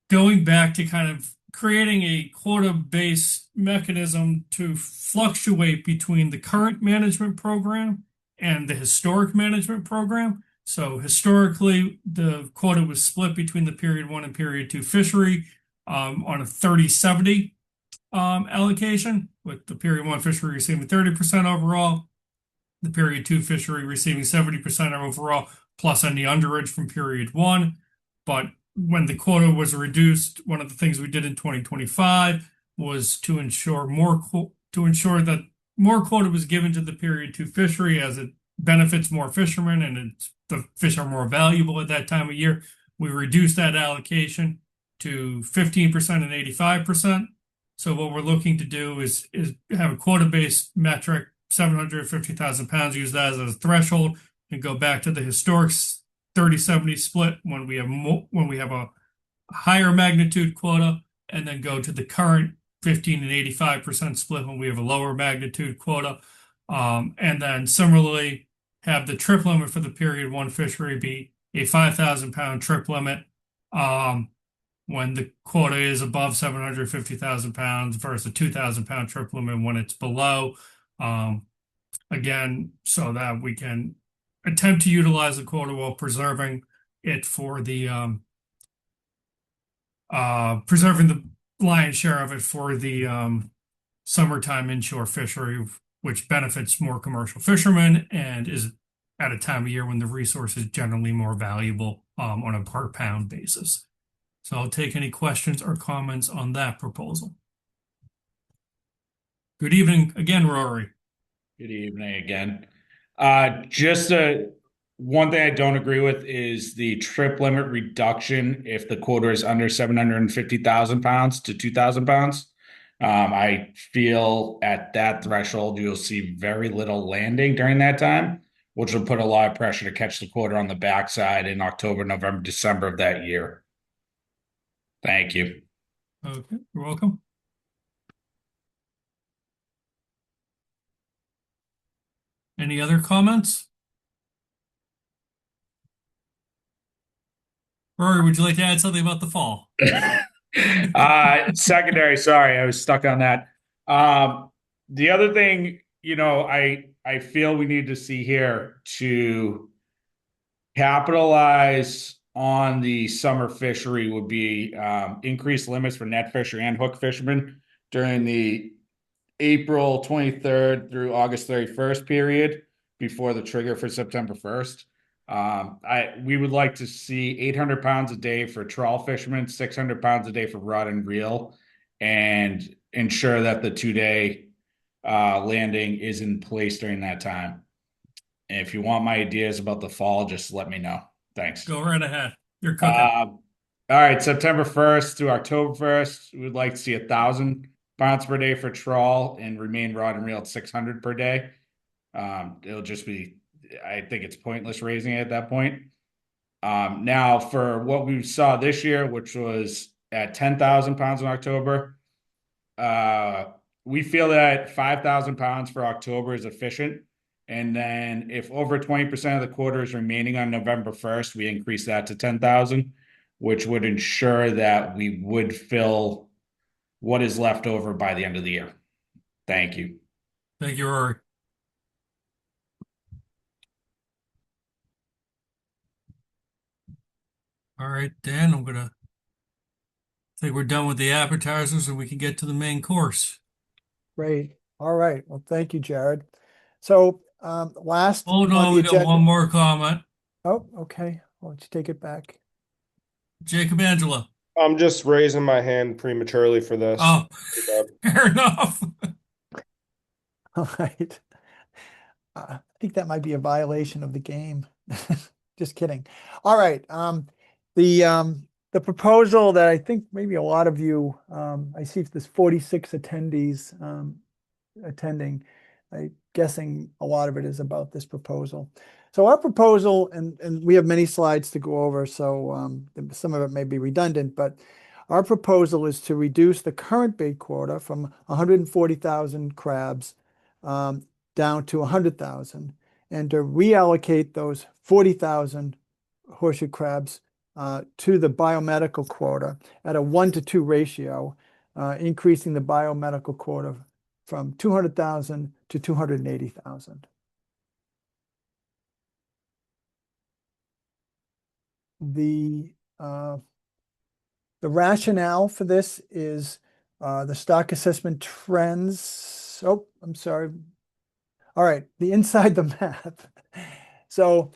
going back to kind of creating a quota-based mechanism to fluctuate between the current management program and the historic management program. So historically, the quota was split between the period one and period two fishery on a 30-70 allocation, with the period one fishery receiving 30% overall, the period two fishery receiving 70% overall, plus any underage from period one. But when the quota was reduced, one of the things we did in 2025 was to ensure that more quota was given to the period two fishery, as it benefits more fishermen and the fish are more valuable at that time of year. We reduced that allocation to 15% and 85%. So what we're looking to do is have a quota-based metric, 750,000 pounds, use that as a threshold, and go back to the historic 30-70 split when we have a higher magnitude quota, and then go to the current 15 and 85% split when we have a lower magnitude quota. And then similarly, have the trip limit for the period one fishery be a 5,000 pound trip limit when the quota is above 750,000 pounds versus a 2,000 pound trip limit when it's below. Again, so that we can attempt to utilize the quota while preserving it for the lion's share of it for the summertime inshore fishery, which benefits more commercial fishermen and is at a time of year when the resource is generally more valuable on a per pound basis. So I'll take any questions or comments on that proposal. Good evening again, Rory. Good evening again. Just one thing I don't agree with is the trip limit reduction if the quota is under 750,000 pounds to 2,000 pounds. I feel at that threshold, you'll see very little landing during that time, which will put a lot of pressure to catch the quota on the backside in October, November, December of that year. Thank you. Okay, you're welcome. Any other comments? Rory, would you like to add something about the fall? Secondary, sorry, I was stuck on that. The other thing, I feel we need to see here to capitalize on the summer fishery would be increased limits for net fisher and hook fishermen during the April 23rd through August 31st period before the trigger for September 1st. We would like to see 800 pounds a day for trawl fishermen, 600 pounds a day for rod and reel, and ensure that the 2-day landing is in place during that time. And if you want my ideas about the fall, just let me know. Thanks. Go right ahead. You're cooking. All right, September 1st through October 1st, we would like to see 1,000 pounds per day for trawl and remain rod and reel at 600 per day. It'll just be, I think it's pointless raising it at that point. Now for what we saw this year, which was at 10,000 pounds in October, we feel that 5,000 pounds for October is efficient. And then if over 20% of the quota is remaining on November 1st, we increase that to 10,000, which would ensure that we would fill what is left over by the end of the year. Thank you. Thank you, Rory. All right, Dan, I think we're done with the appetizers and we can get to the main course. Great. All right. Well, thank you, Jared. So, last Oh, on no, the we got agenda. one more comment. Oh, okay. I'll let you take it back. Jacob Angela. I'm just raising my hand prematurely for this. Oh, fair enough. All right. I think that might be a violation of the game. Just kidding. All right. The proposal that I think maybe a lot of you, I see there's 46 attendees attending. I'm guessing a lot of it is about this proposal. So our proposal, and we have many slides to go over, so some of it may be redundant, but our proposal is to reduce the current bait quota from 140,000 crabs down to 100,000, and to reallocate those 40,000 horseshoe crabs to the biomedical quota at a 1-to-2 ratio, increasing the biomedical quota from 200,000 to 280,000. The rationale for this is the stock assessment trends. Oh, I'm sorry. All right, the inside the map. So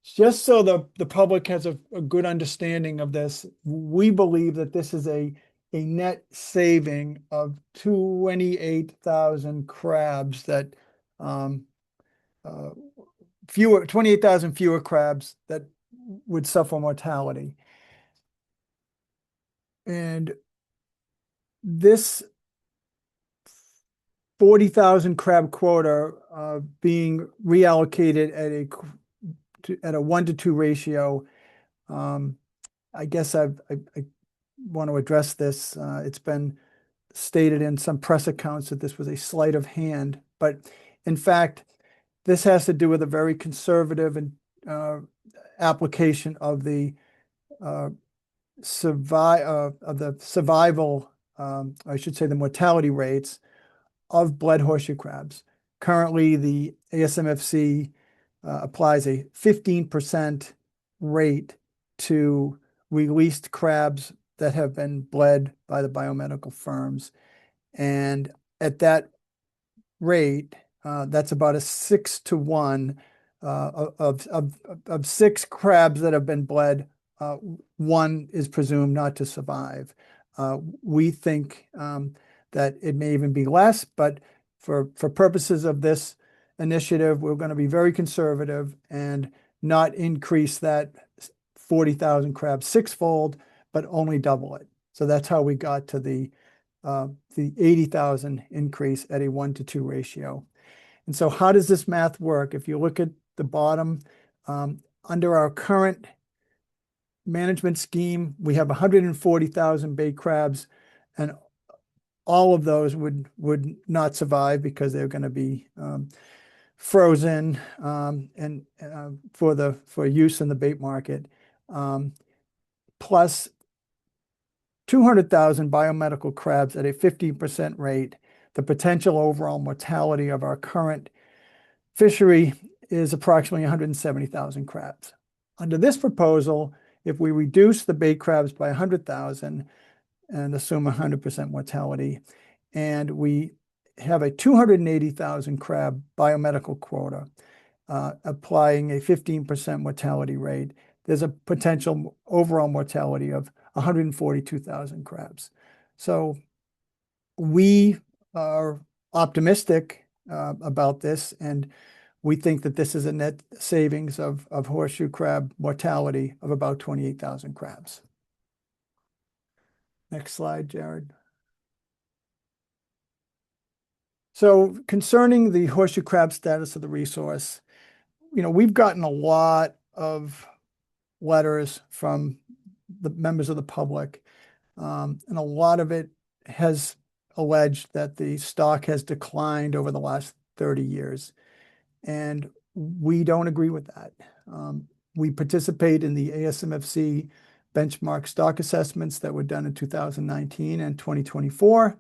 just so the public has a good understanding of this, we believe that this is a net saving of 28,000 crabs, that 28,000 fewer crabs that would suffer mortality. And this 40,000 crab quota being reallocated at a 1-to-2 ratio. I guess I want to address this. It's been stated in some press accounts that this was a sleight of hand, but in fact, this has to do with a very conservative and application of the survival, I should say the mortality rates of bled horseshoe crabs. Currently, the ASMFC applies a 15% rate to released crabs that have been bled by the biomedical firms. And at that rate, that's about a 6-to-1 of 6 crabs that have been bled, 1 is presumed not to survive. We think that it may even be less, but for purposes of this initiative, we're going to be very conservative and not increase that 40,000 crabs sixfold, but only double it. So that's how we got to the 80,000 increase at a 1-to-2 ratio. And so how does this math work? If you look at the bottom, under our current management scheme, we have 140,000 bay crabs, and all of those would not survive because they're going to be frozen and for use in the bait market, plus 200,000 biomedical crabs at a 15% rate. The potential overall mortality of our current fishery is approximately 170,000 crabs. Under this proposal, if we reduce the bait crabs by 100,000 and assume 100% mortality, and we have a 280,000 crab biomedical quota, applying a 15% mortality rate, there's a potential overall mortality of 142,000 crabs. So we are optimistic about this, and we think that this is a net savings of horseshoe crab mortality of about 28,000 crabs. Next slide, Jared. So concerning the horseshoe crab status of the resource, we've gotten a lot of letters from the members of the public, and a lot of it has alleged that the stock has declined over the last 30 years. And we don't agree with that. We participate in the ASMFC benchmark stock assessments that were done in 2019 and 2024.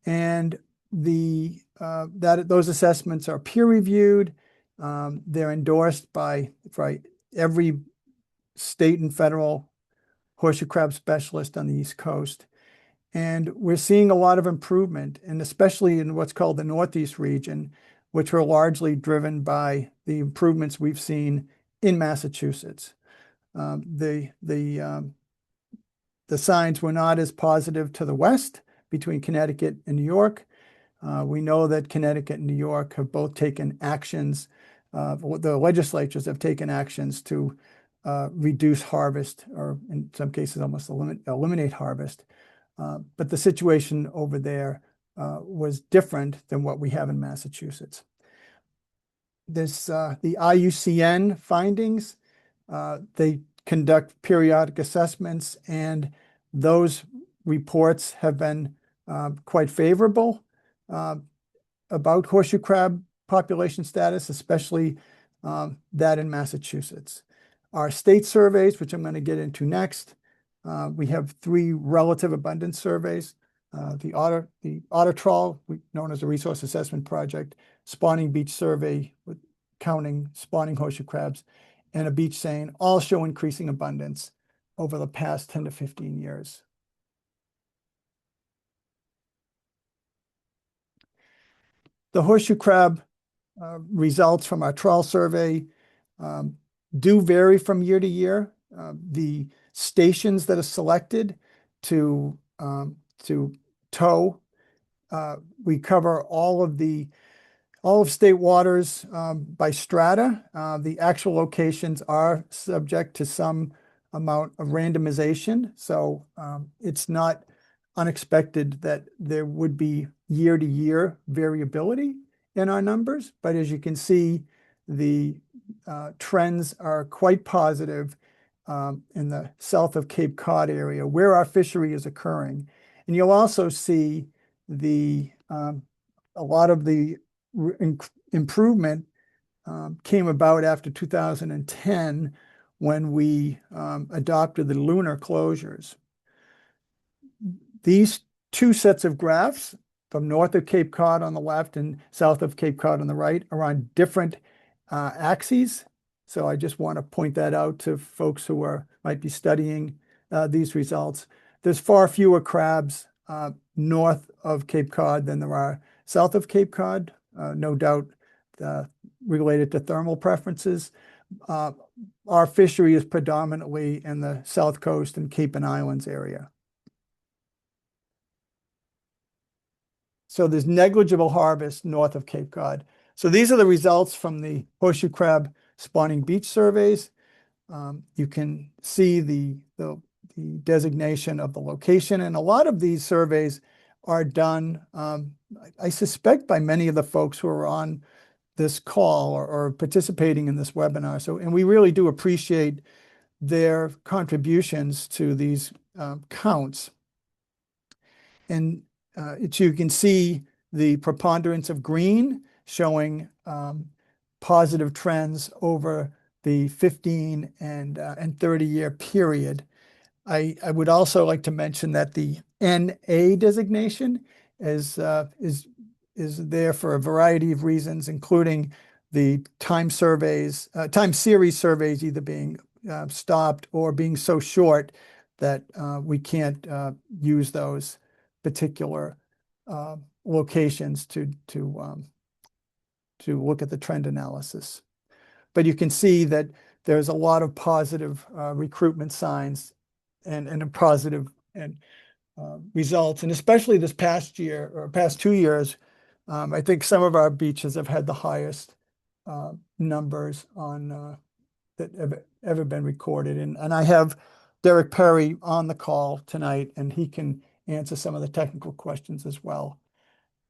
And those assessments are peer reviewed. They're endorsed by every state and federal horseshoe crab specialist on the East Coast. And we're seeing a lot of improvement, and especially in what's called the Northeast region, which were largely driven by the improvements we've seen in Massachusetts. The signs were not as positive to the west between Connecticut and New York. We know that Connecticut and New York have both taken actions, the legislatures have taken actions to reduce harvest, or in some cases almost eliminate harvest. But the situation over there was different than what we have in Massachusetts. The IUCN findings, they conduct periodic assessments, and those reports have been quite favorable about horseshoe crab population status, especially that in Massachusetts. Our state surveys, which I'm going to get into next, we have 3 relative abundance surveys. The Otter Trawl, known as the Resource Assessment Project, Spawning Beach Survey, with counting spawning horseshoe crabs, and a beach seine, all show increasing abundance over the past 10 to 15 years. The horseshoe crab results from our trawl survey do vary from year to year. The stations that are selected to tow, we cover all of state waters by strata. The actual locations are subject to some amount of randomization, so it's not unexpected that there would be year-to-year variability in our numbers. But as you can see, the trends are quite positive in the south of Cape Cod area, where our fishery is occurring. And you'll also see a lot of the improvement came about after 2010, when we adopted the lunar closures. These 2 sets of graphs, from north of Cape Cod on the left and south of Cape Cod on the right, are on different axes. So I just want to point that out to folks who might be studying these results. there's far fewer crabs north of Cape Cod than there are south of Cape Cod, no doubt related to thermal preferences. Our fishery is predominantly in the South Coast and Cape and Islands area. So there's negligible harvest north of Cape Cod. So these are the results from the horseshoe crab spawning beach surveys. You can see the designation of the location, and a lot of these surveys are done, I suspect, by many of the folks who are on this call or participating in this webinar. So, and we really do appreciate their contributions to these counts. And you can see the preponderance of green showing positive trends over the 15 and 30-year period. I would also like to mention that the NA designation is there for a variety of reasons, including the time series surveys either being stopped or being so short that we can't use those particular locations to look at the trend analysis. But you can see that there's a lot of positive recruitment signs and a positive results, and especially this past year or past 2 years, I think some of our beaches have had the highest numbers on that have ever been recorded. And I have Derek Perry on the call tonight, and he can answer some of the technical questions as well.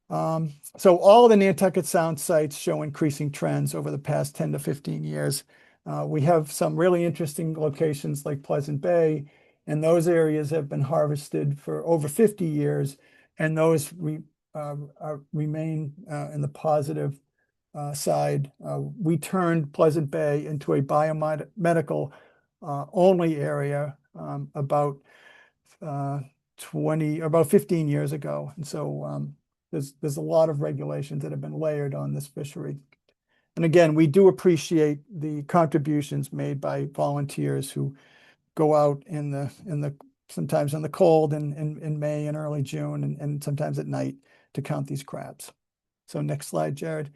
So all the Nantucket Sound sites show increasing trends over the past 10 to 15 years. We have some really interesting locations like Pleasant Bay, and those areas have been harvested for over 50 years, and those remain in the positive side. We turned Pleasant Bay into a biomedical only area about 15 years ago. And so there's a lot of regulations that have been layered on this fishery. And again, we do appreciate the contributions made by volunteers who go out sometimes in the cold in May and early June and sometimes at night to count these crabs. So next slide, Jared.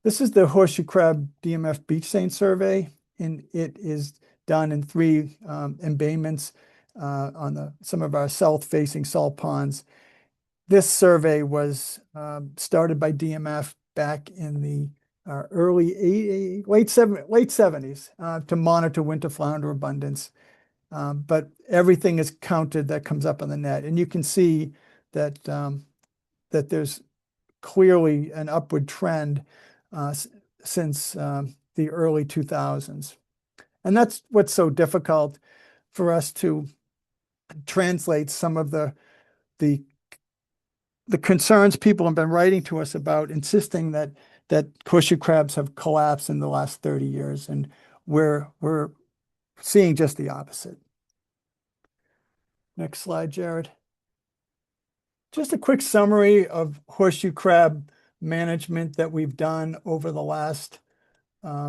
This is the horseshoe crab DMF beach saint survey, and it is done in 3 embayments on some of our south-facing salt ponds. This survey was started by DMF back in the late 70s to monitor winter flounder abundance. But everything is counted that comes up on the net, and you can see that that there's clearly an upward trend since the early 2000s. And that's what's so difficult for us to translate some of the concerns people have been writing to us about, insisting that horseshoe crabs have collapsed in the last 30 years. And we're seeing just the opposite. Next slide, Jared. Just a quick summary of horseshoe crab management that we've done over the last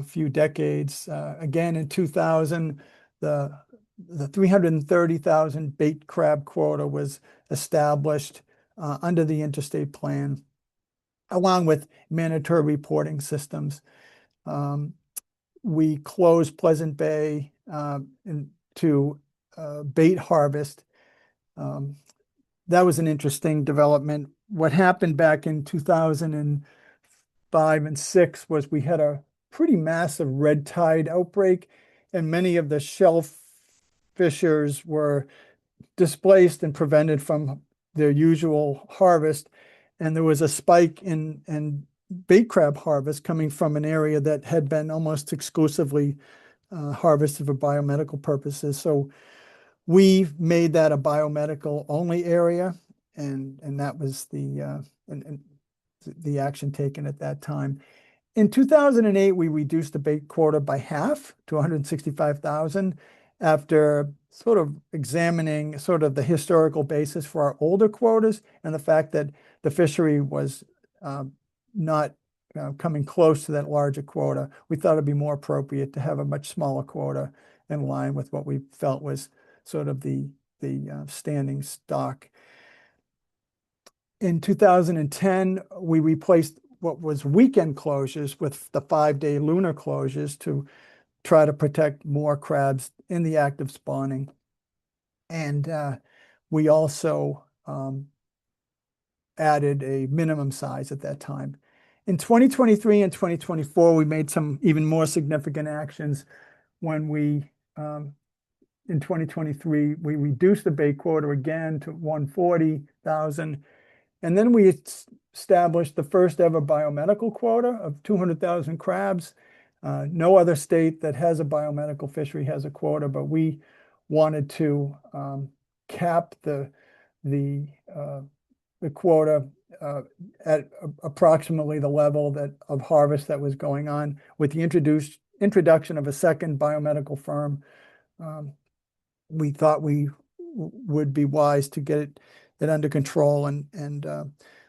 few decades. Again, in 2000, the 330,000 bait crab quota was established under the interstate plan, along with mandatory reporting systems. We closed Pleasant Bay to bait harvest. That was an interesting development. What happened back in 2005 and 6 was we had a pretty massive red tide outbreak, and many of the shellfishers were displaced and prevented from their usual harvest. And there was a spike in bait crab harvest coming from an area that had been almost exclusively harvested for biomedical purposes. So we made that a biomedical only area, and that was the action taken at that time. In 2008, we reduced the bait quota by half to 165,000 after sort of examining sort of the historical basis for our older quotas and the fact that the fishery was not coming close to that larger quota. We thought it'd be more appropriate to have a much smaller quota in line with what we felt was sort of the standing stock. In 2010, we replaced what was weekend closures with the 5-day lunar closures to try to protect more crabs in the act of spawning. And we also added a minimum size at that time. In 2023 and 2024, we made some even more significant actions when we, in 2023, we reduced the bait quota again to 140,000. And then we established the first ever biomedical quota of 200,000 crabs. No other state that has a biomedical fishery has a quota, but we wanted to cap the quota at approximately the level of harvest that was going on. With the introduction of a second biomedical firm, we thought we would be wise to get it under control, and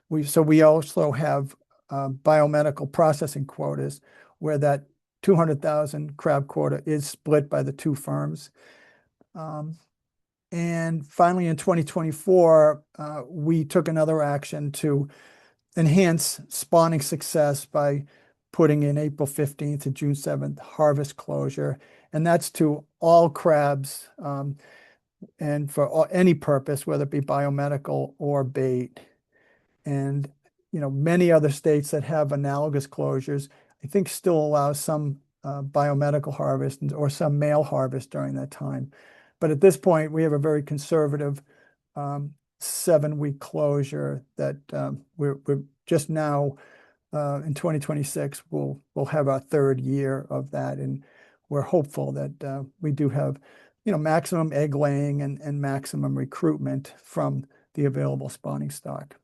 we also have biomedical processing quotas where that 200,000 crab quota is split by the two firms. And finally, in 2024, we took another action to enhance spawning success by putting in April 15th to June 7th harvest closure. And that's to all crabs and for any purpose, whether it be biomedical or bait. And, many other states that have analogous closures, I think still allow some biomedical harvest or some male harvest during that time. But at this point, we have a very conservative 7-week closure that we're just now in 2026, we'll have our third year of that. And we're hopeful that we do have, maximum egg laying and maximum recruitment from the available spawning stock.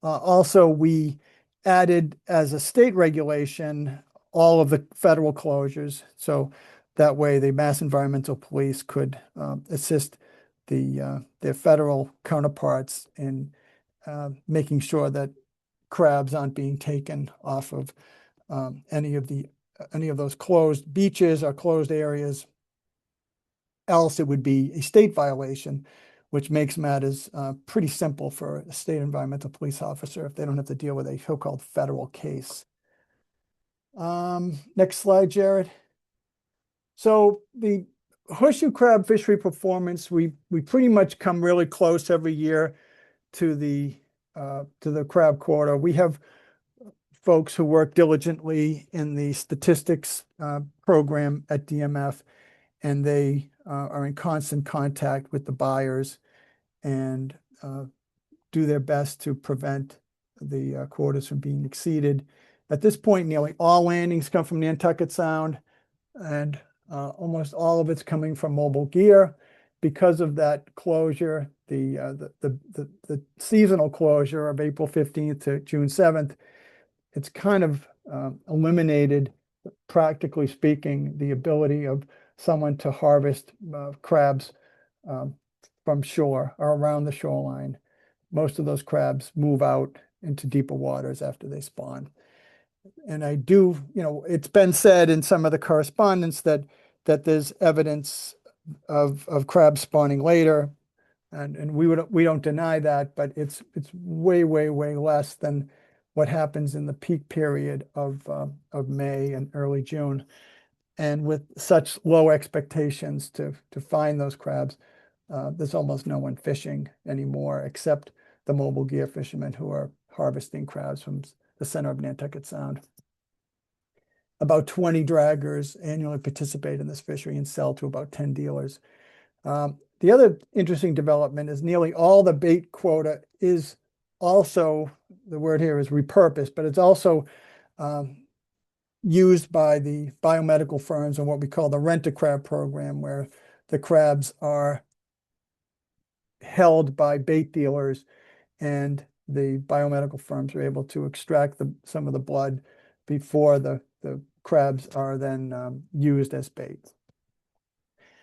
Also, we added as a state regulation all of the federal closures. So that way the Mass Environmental Police could assist their federal counterparts in making sure that crabs aren't being taken off of any of those closed beaches or closed areas. Else it would be a state violation, which makes matters pretty simple for a state environmental police officer if they don't have to deal with a so-called federal case. Next slide, Jared. So the horseshoe crab fishery performance, we pretty much come really close every year to the crab quota. We have folks who work diligently in the statistics program at DMF, and they are in constant contact with the buyers and do their best to prevent the quotas from being exceeded. At this point, nearly all landings come from Nantucket Sound, and almost all of it's coming from mobile gear. Because of that closure, the seasonal closure of April 15th to June 7th, it's kind of eliminated, practically speaking, the ability of someone to harvest crabs from shore or around the shoreline. Most of those crabs move out into deeper waters after they spawn. And I do, it's been said in some of the correspondence that there's evidence of crabs spawning later, and we don't deny that, but it's way less than what happens in the peak period of May and early June. And with such low expectations to find those crabs, there's almost no one fishing anymore except the mobile gear fishermen who are harvesting crabs from the center of Nantucket Sound. About 20 draggers annually participate in this fishery and sell to about 10 dealers. The other interesting development is nearly all the bait quota is also, the word here is repurposed, but it's also used by the biomedical firms on what we call the rent-a-crab program, where the crabs are held by bait dealers and the biomedical firms are able to extract some of the blood before the crabs are then used as bait.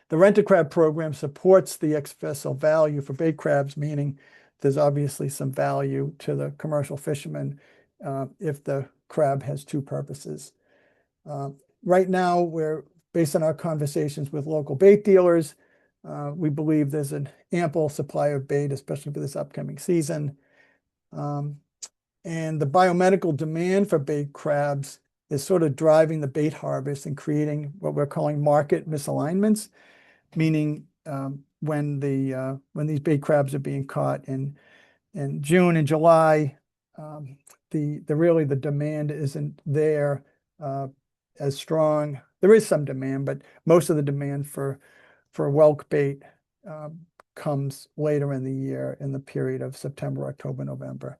The rent-a-crab program supports the ex-vessel value for bait crabs, meaning there's obviously some value to the commercial fisherman if the crab has two purposes. Right now, based on our conversations with local bait dealers, We believe there's an ample supply of bait, especially for this upcoming season. And the biomedical demand for bait crabs is sort of driving the bait harvest and creating what we're calling market misalignments, meaning when these bait crabs are being caught in June and July, the demand isn't there as strong. There is some demand, but most of the demand for whelk bait comes later in the year in the period of September, October, November.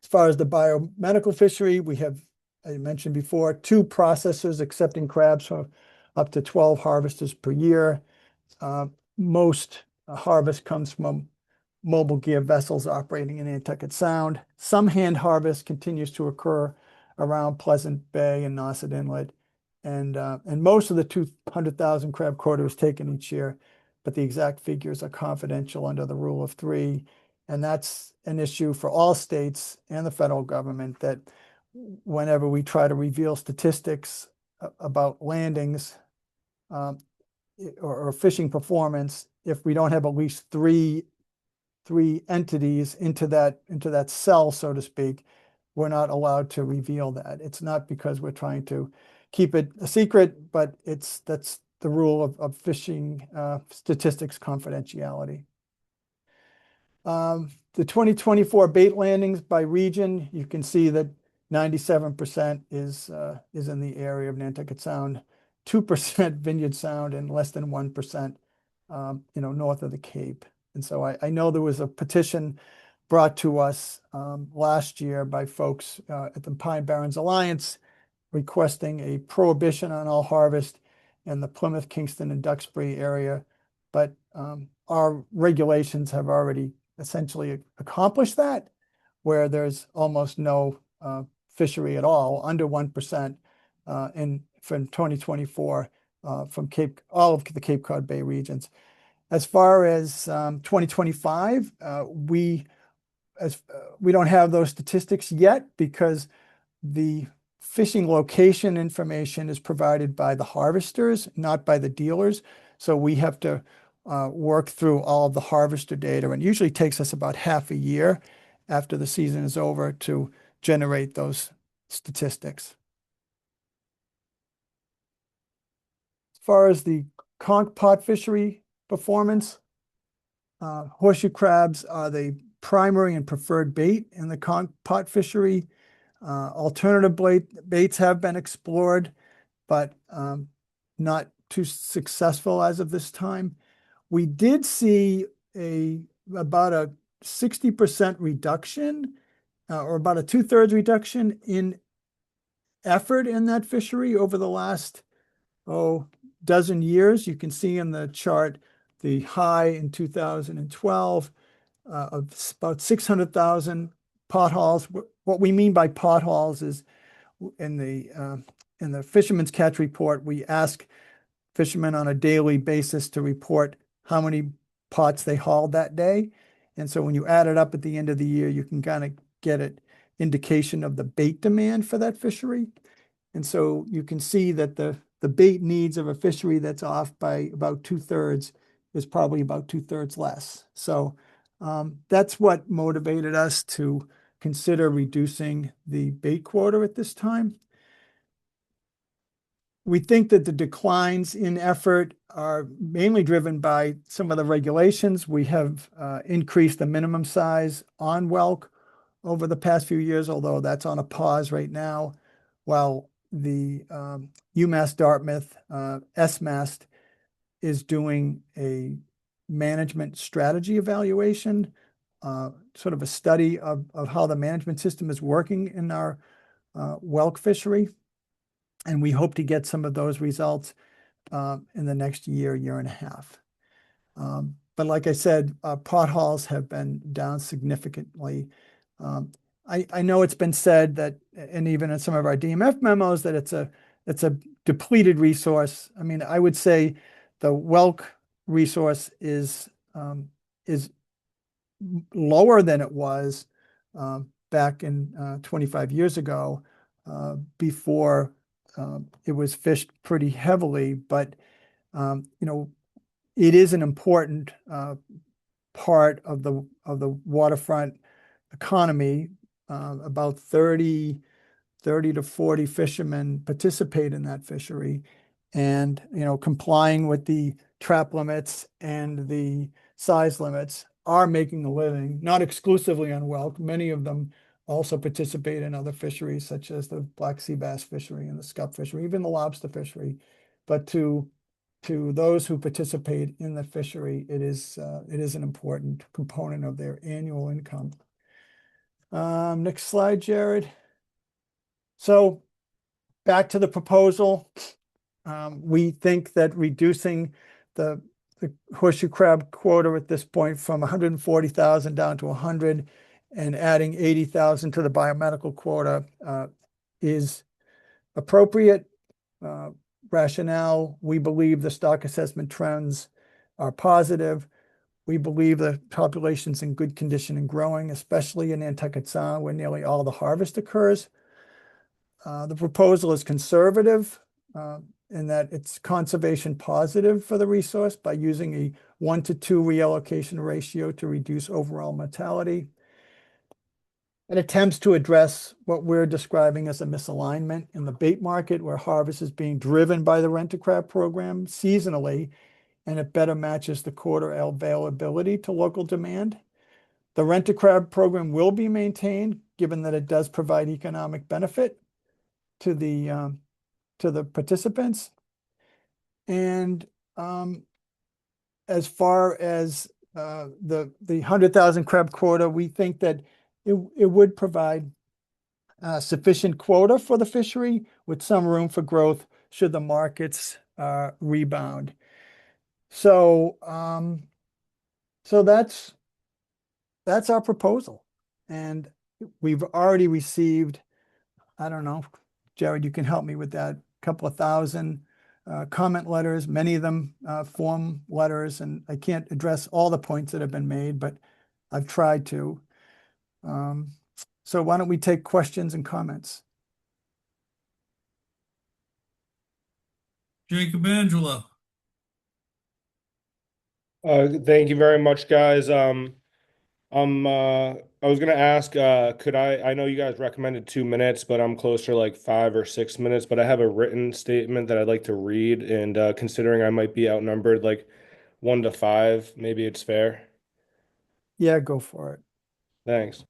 As far as the biomedical fishery, we have, I mentioned before, 2 processors accepting crabs for up to 12 harvesters per year. Most harvest comes from mobile gear vessels operating in Nantucket Sound. Some hand harvest continues to occur around Pleasant Bay and Nauset Inlet. And most of the 200,000 crab quota is taken each year, but the exact figures are confidential under the rule of 3. And that's an issue for all states and the federal government, that whenever we try to reveal statistics about landings or fishing performance, if we don't have at least three entities into that cell, so to speak, we're not allowed to reveal that. It's not because we're trying to keep it a secret, but that's the rule of fishing statistics confidentiality. The 2024 bait landings by region, you can see that 97% is in the area of Nantucket Sound, 2% Vineyard Sound, and less than 1% north of the Cape. And so I know there was a petition brought to us last year by folks at the Pine Barrens Alliance requesting a prohibition on all harvest in the Plymouth, Kingston, and Duxbury area. But our regulations have already essentially accomplished that, where there's almost no fishery at all, under 1% from 2024 from all of the Cape Cod Bay regions. As far as 2025, we don't have those statistics yet because the fishing location information is provided by the harvesters, not by the dealers. So we have to work through all of the harvester data, and usually takes us about half a year after the season is over to generate those statistics. As far as the conch pot fishery performance, horseshoe crabs are the primary and preferred bait in the conch pot fishery. Alternative baits have been explored, but not too successful as of this time. We did see about a 60% reduction, or about a 2/3 reduction in effort in that fishery over the last dozen years. You can see in the chart the high in 2012 of about 600,000 pothauls. What we mean by pothauls is in the Fisherman's Catch Report, we ask fishermen on a daily basis to report how many pots they hauled that day. And so when you add it up at the end of the year, you can kind of get an indication of the bait demand for that fishery. And so you can see that the bait needs of a fishery that's off by about 2/3 is probably about 2/3 less. So that's what motivated us to consider reducing the bait quota at this time. We think that the declines in effort are mainly driven by some of the regulations. We have increased the minimum size on whelk over the past few years, although that's on a pause right now, while the UMass Dartmouth SMAST is doing a management strategy evaluation, sort of a study of how the management system is working in our whelk fishery. And we hope to get some of those results in the next year and a half. But like I said, pot hauls have been down significantly. I know it's been said that, and even in some of our DMF memos, that it's a depleted resource. I mean, I would say the whelk resource is lower than it was back in 25 years ago, before it was fished pretty heavily. But it is an important part of the waterfront economy. About 30 to 40 fishermen participate in that fishery. And, complying with the trap limits and the size limits are making a living, not exclusively on whelk. Many of them also participate in other fisheries, such as the black sea bass fishery and the scup fishery, even the lobster fishery. But to those who participate in the fishery, it is an important component of their annual income. Next slide, Jared. So back to the proposal. We think that reducing the horseshoe crab quota at this point from 140,000 down to 100 and adding 80,000 to the biomedical quota is appropriate. Rationale, we believe the stock assessment trends are positive. We believe the population's in good condition and growing, especially in Nantucket Sound, where nearly all the harvest occurs. The proposal is conservative in that it's conservation positive for the resource by using a 1-to-2 reallocation ratio to reduce overall mortality. It attempts to address what we're describing as a misalignment in the bait market, where harvest is being driven by the rent-a-crab program seasonally, and it better matches the quota availability to local demand. The rent-a-crab program will be maintained, given that it does provide economic benefit to the participants. And as far as the 100,000 crab quota, we think that it would provide sufficient quota for the fishery with some room for growth should the markets rebound. So that's our proposal. And we've already received, I don't know, Jared, you can help me with that, a couple of thousand comment letters, many of them form letters, and I can't address all the points that have been made, but I've tried to. So why don't we take questions and comments? Jacob Angelo. Thank you very much, guys. I was gonna ask, could I know you guys recommended 2 minutes, but I'm closer to like 5 or 6 minutes, but I have a written statement that I'd like to read, and considering I might be outnumbered like 1 to 5, maybe it's fair. Yeah, go for it. Thanks.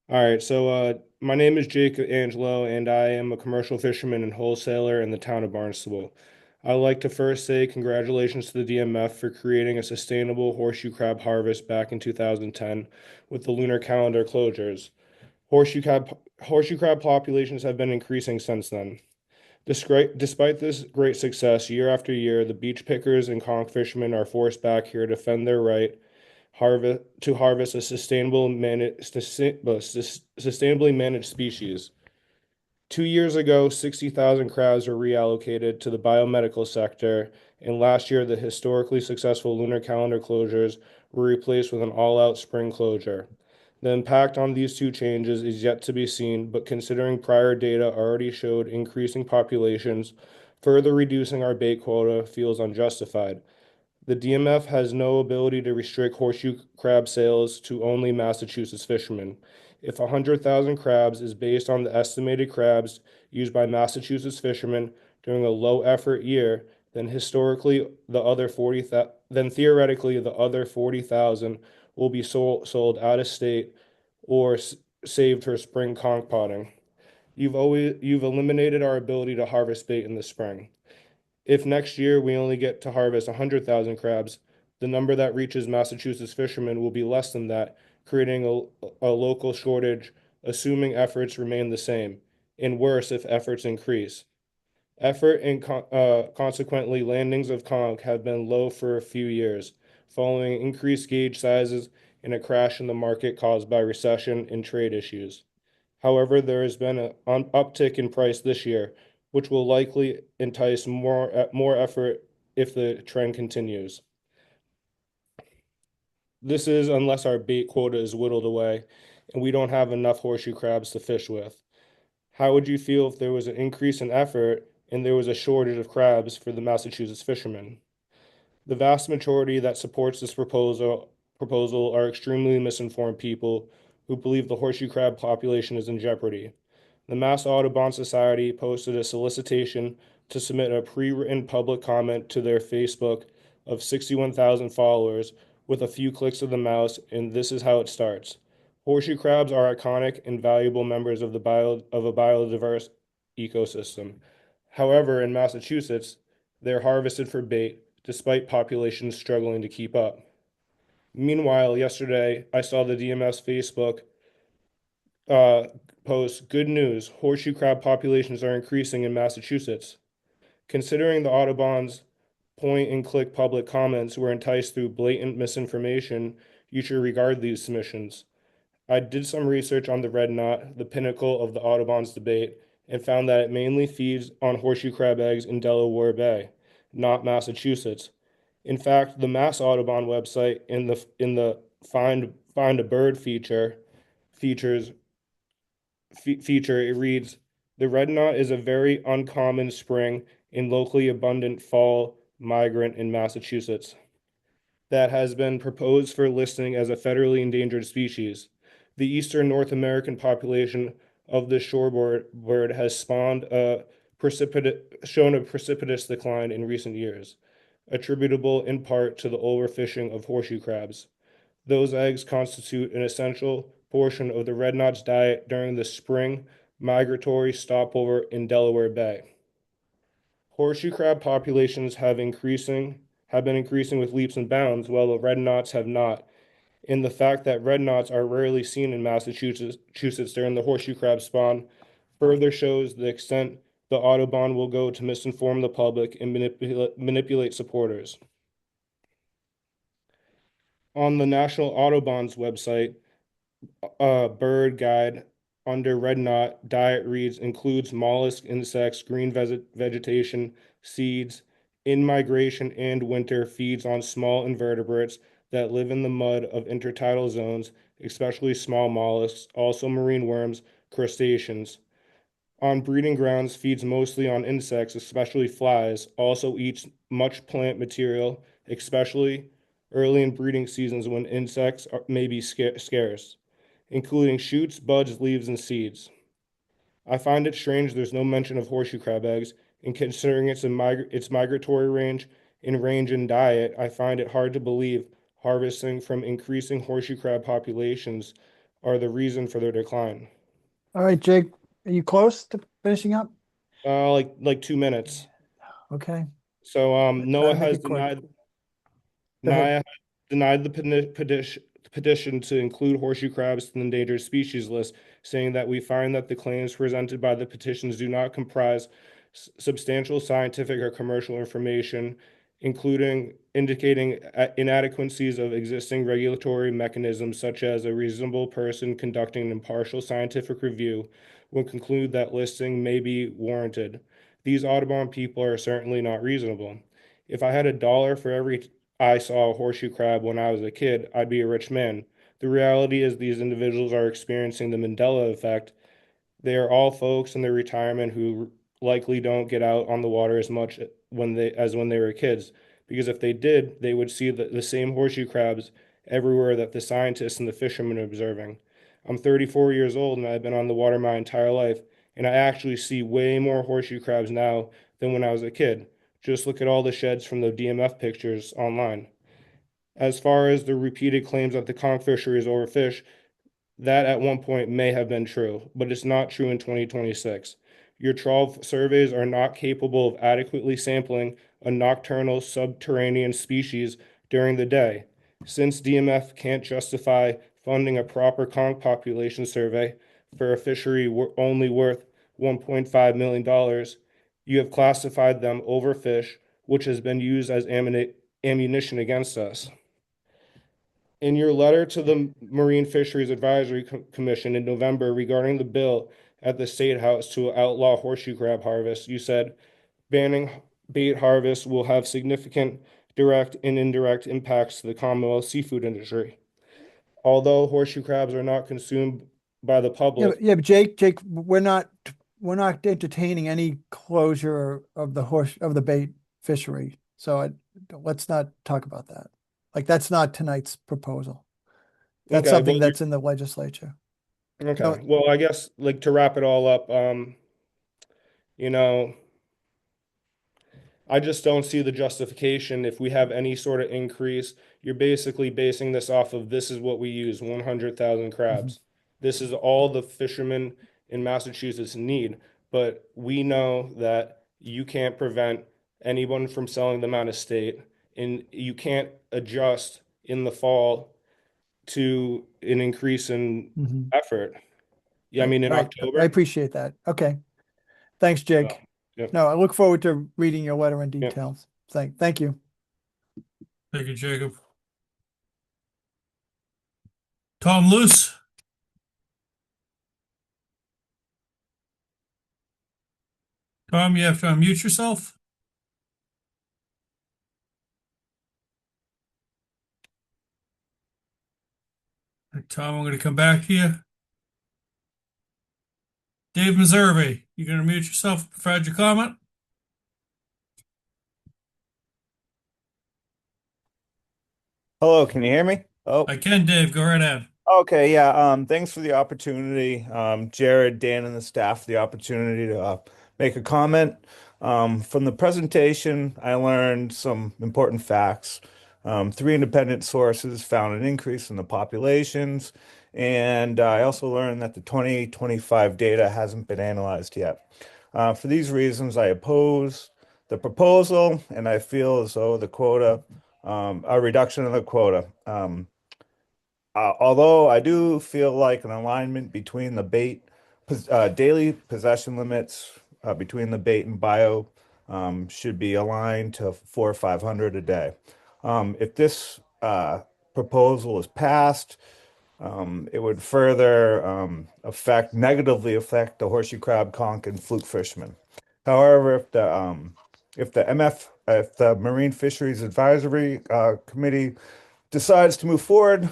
All right, so my name is Jake Angelo, and I am a commercial fisherman and wholesaler in the town of Barnstable. I'd like to first say congratulations to the DMF for creating a sustainable horseshoe crab harvest back in 2010 with the lunar calendar closures. Horseshoe crab populations have been increasing since then. Despite this great success, year after year, the beach pickers and conch fishermen are forced back here to defend their right to harvest a sustainably managed species. 2 years ago, 60,000 crabs were reallocated to the biomedical sector, and last year, the historically successful lunar calendar closures were replaced with an all-out spring closure. The impact on these two changes is yet to be seen, but considering prior data already showed increasing populations, further reducing our bait quota feels unjustified. The DMF has no ability to restrict horseshoe crab sales to only Massachusetts fishermen. If 100,000 crabs is based on the estimated crabs used by Massachusetts fishermen during a low effort year, then theoretically the other 40,000 will be sold out of state or saved for spring conch potting. You've eliminated our ability to harvest bait in the spring. If next year we only get to harvest 100,000 crabs, the number that reaches Massachusetts fishermen will be less than that, creating a local shortage, assuming efforts remain the same, and worse if efforts increase. Effort and consequently landings of conch have been low for a few years, following increased gauge sizes and a crash in the market caused by recession and trade issues. However, there has been an uptick in price this year, which will likely entice more effort if the trend continues. This is unless our bait quota is whittled away and we don't have enough horseshoe crabs to fish with. How would you feel if there was an increase in effort and there was a shortage of crabs for the Massachusetts fishermen? The vast majority that supports this proposal are extremely misinformed people who believe the horseshoe crab population is in jeopardy. The Mass Audubon Society posted a solicitation to submit a pre-written public comment to their Facebook of 61,000 followers with a few clicks of the mouse, and this is how it starts. Horseshoe crabs are iconic and valuable members of a biodiverse ecosystem. However, in Massachusetts, they're harvested for bait, despite populations struggling to keep up. Meanwhile, yesterday, I saw the DMS Facebook uh, post, good news, horseshoe crab populations are increasing in Massachusetts. Considering the Audubon's point and click public comments were enticed through blatant misinformation, you should regard these submissions. I did some research on the red knot, the pinnacle of the Audubon's debate, and found that it mainly feeds on horseshoe crab eggs in Delaware Bay, not Massachusetts. In fact, the Mass Audubon website in the find a bird features feature, it reads, the red knot is a very uncommon spring and locally abundant fall migrant in Massachusetts that has been proposed for listing as a federally endangered species. The eastern North American population of this shorebird bird has shown a precipitous decline in recent years, attributable in part to the overfishing of horseshoe crabs. Those eggs constitute an essential portion of the red knot's diet during the spring migratory stopover in Delaware Bay. Horseshoe crab populations have been increasing with leaps and bounds, while the red knots have not. And the fact that red knots are rarely seen in Massachusetts during the horseshoe crab spawn further shows the extent the Audubon will go to misinform the public and manipulate supporters. On the National Audubon's website, bird guide under red knot diet reads includes mollusk, insects, green vegetation, seeds. In migration and winter, feeds on small invertebrates that live in the mud of intertidal zones, especially small mollusks, also marine worms, crustaceans. On breeding grounds, feeds mostly on insects, especially flies, also eats much plant material, especially early in breeding seasons when may be scarce, including shoots, buds, leaves, and seeds. I find it strange there's no mention of horseshoe crab eggs, and considering its migratory range and diet, I find it hard to believe harvesting from increasing horseshoe crab populations are the reason for their decline. All right, Jake, are you close to finishing up? Like 2 minutes. Okay. So Try to NOAA make has it quick. Go NIA ahead. denied the petition to include horseshoe crabs in the endangered species list, saying that we find that the claims presented by the petitions do not comprise substantial scientific or commercial information, including indicating inadequacies of existing regulatory mechanisms, such as a reasonable person conducting an impartial scientific review would conclude that listing may be warranted. These Audubon people are certainly not reasonable. If I had $1 for every I saw a horseshoe crab when I was a kid, I'd be a rich man. The reality is these individuals are experiencing the Mandela effect. They are all folks in their retirement who likely don't get out on the water as much when they were kids. Because if they did, they would see the same horseshoe crabs everywhere that the scientists and the fishermen are observing. I'm 34 years old and I've been on the water my entire life, and I actually see way more horseshoe crabs now than when I was a kid. Just look at all the sheds from the DMF pictures online. As far as the repeated claims that the conch fishery is overfished, that at one point may have been true, but it's not true in 2026. Your trawl surveys are not capable of adequately sampling a nocturnal subterranean species during the day. Since DMF can't justify funding a proper conch population survey for a fishery only worth $1.5 million, you have classified them overfish, which has been used as ammunition against us. In your letter to the Marine Fisheries Advisory Commission in November regarding the bill at the State House to outlaw horseshoe crab harvest, you said banning bait harvest will have significant direct and indirect impacts to the Commonwealth seafood industry. Although horseshoe crabs are not consumed by the Yeah, public, but Jake, we're not entertaining any closure of the bait fishery. So let's not talk about that. Like, that's not tonight's proposal. That's Okay, something well, that's in the legislature. okay. No. Well, I guess like to wrap it all up, you know, I just don't see the justification if we have any sort of increase. You're basically basing this off of this is what we use, 100,000 crabs. This is all the fishermen in Massachusetts need. But we know that you can't prevent anyone from selling them out of state, and you can't adjust in the fall to an increase in Mhm. effort. Yeah, I mean in Right. October. I appreciate that. Okay. Thanks, Jake. Yep. No, I look forward to reading your letter in Yep. details. Thank you. Thank you, Jacob. Tom Luce. Tom, you have to unmute yourself. Tom, I'm going to come back to you. Dave Meserve, you going to mute yourself and provide your comment? Hello, can you hear me? Oh, I can, Dave. Go right ahead. okay, yeah. Thanks for the opportunity, Jared, Dan, and the staff for the opportunity to make a comment. From the presentation, I learned some important facts. Three independent sources found an increase in the populations, and I also learned that the 2025 data hasn't been analyzed yet. For these reasons, I oppose the proposal, and I feel as though the quota, a reduction of the quota. Although I do feel like an alignment between the bait, daily possession limits between the bait and bio should be aligned to 400 or 500 a day. If this proposal is passed, it would further negatively affect the horseshoe crab, conch, and fluke fishermen. However, if the Marine Fisheries Advisory Committee decides to move forward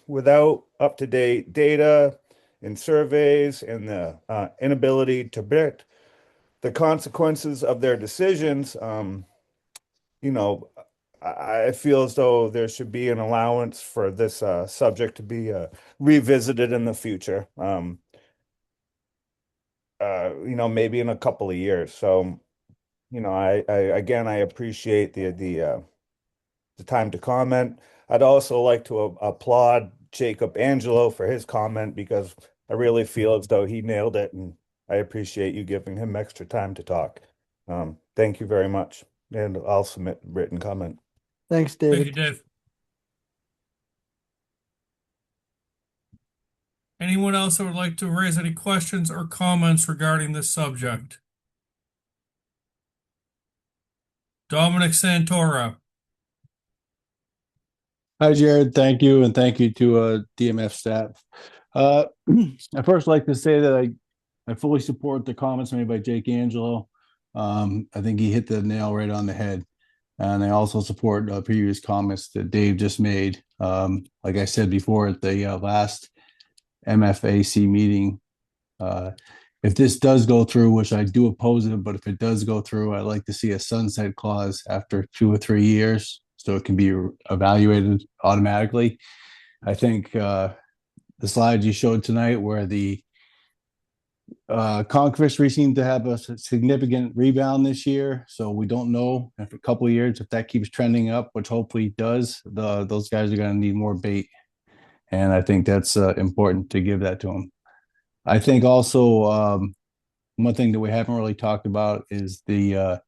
without up-to-date data and surveys and the inability to predict the consequences of their decisions, you know, I feel as though there should be an allowance for this subject to be revisited in the future. Maybe in a couple of years. So, I appreciate the time to comment. I'd also like to applaud Jacob Angelo for his comment because I really feel as though he nailed it, and I appreciate you giving him extra time to talk. Thank you very much, and I'll submit written comment. Thanks, Thank David. you, Dave. Anyone else that would like to raise any questions or comments regarding this subject? Dominic Santora. Hi, Jared. Thank you, and thank you to DMF staff. I first like to say that I fully support the comments made by Jake Angelo. I think he hit the nail right on the head. And I also support previous comments that Dave just made. Like I said before at the last MFAC meeting, if this does go through, which I do oppose it, but if it does go through, I'd like to see a sunset clause after 2 or 3 years so it can be evaluated automatically. I think the slide you showed tonight where the conch fishery seemed to have a significant rebound this year, so we don't know after a couple of years if that keeps trending up, which hopefully it does. Those guys are going to need more bait, and I think that's important to give that to them. I think also one thing that we haven't really talked about is the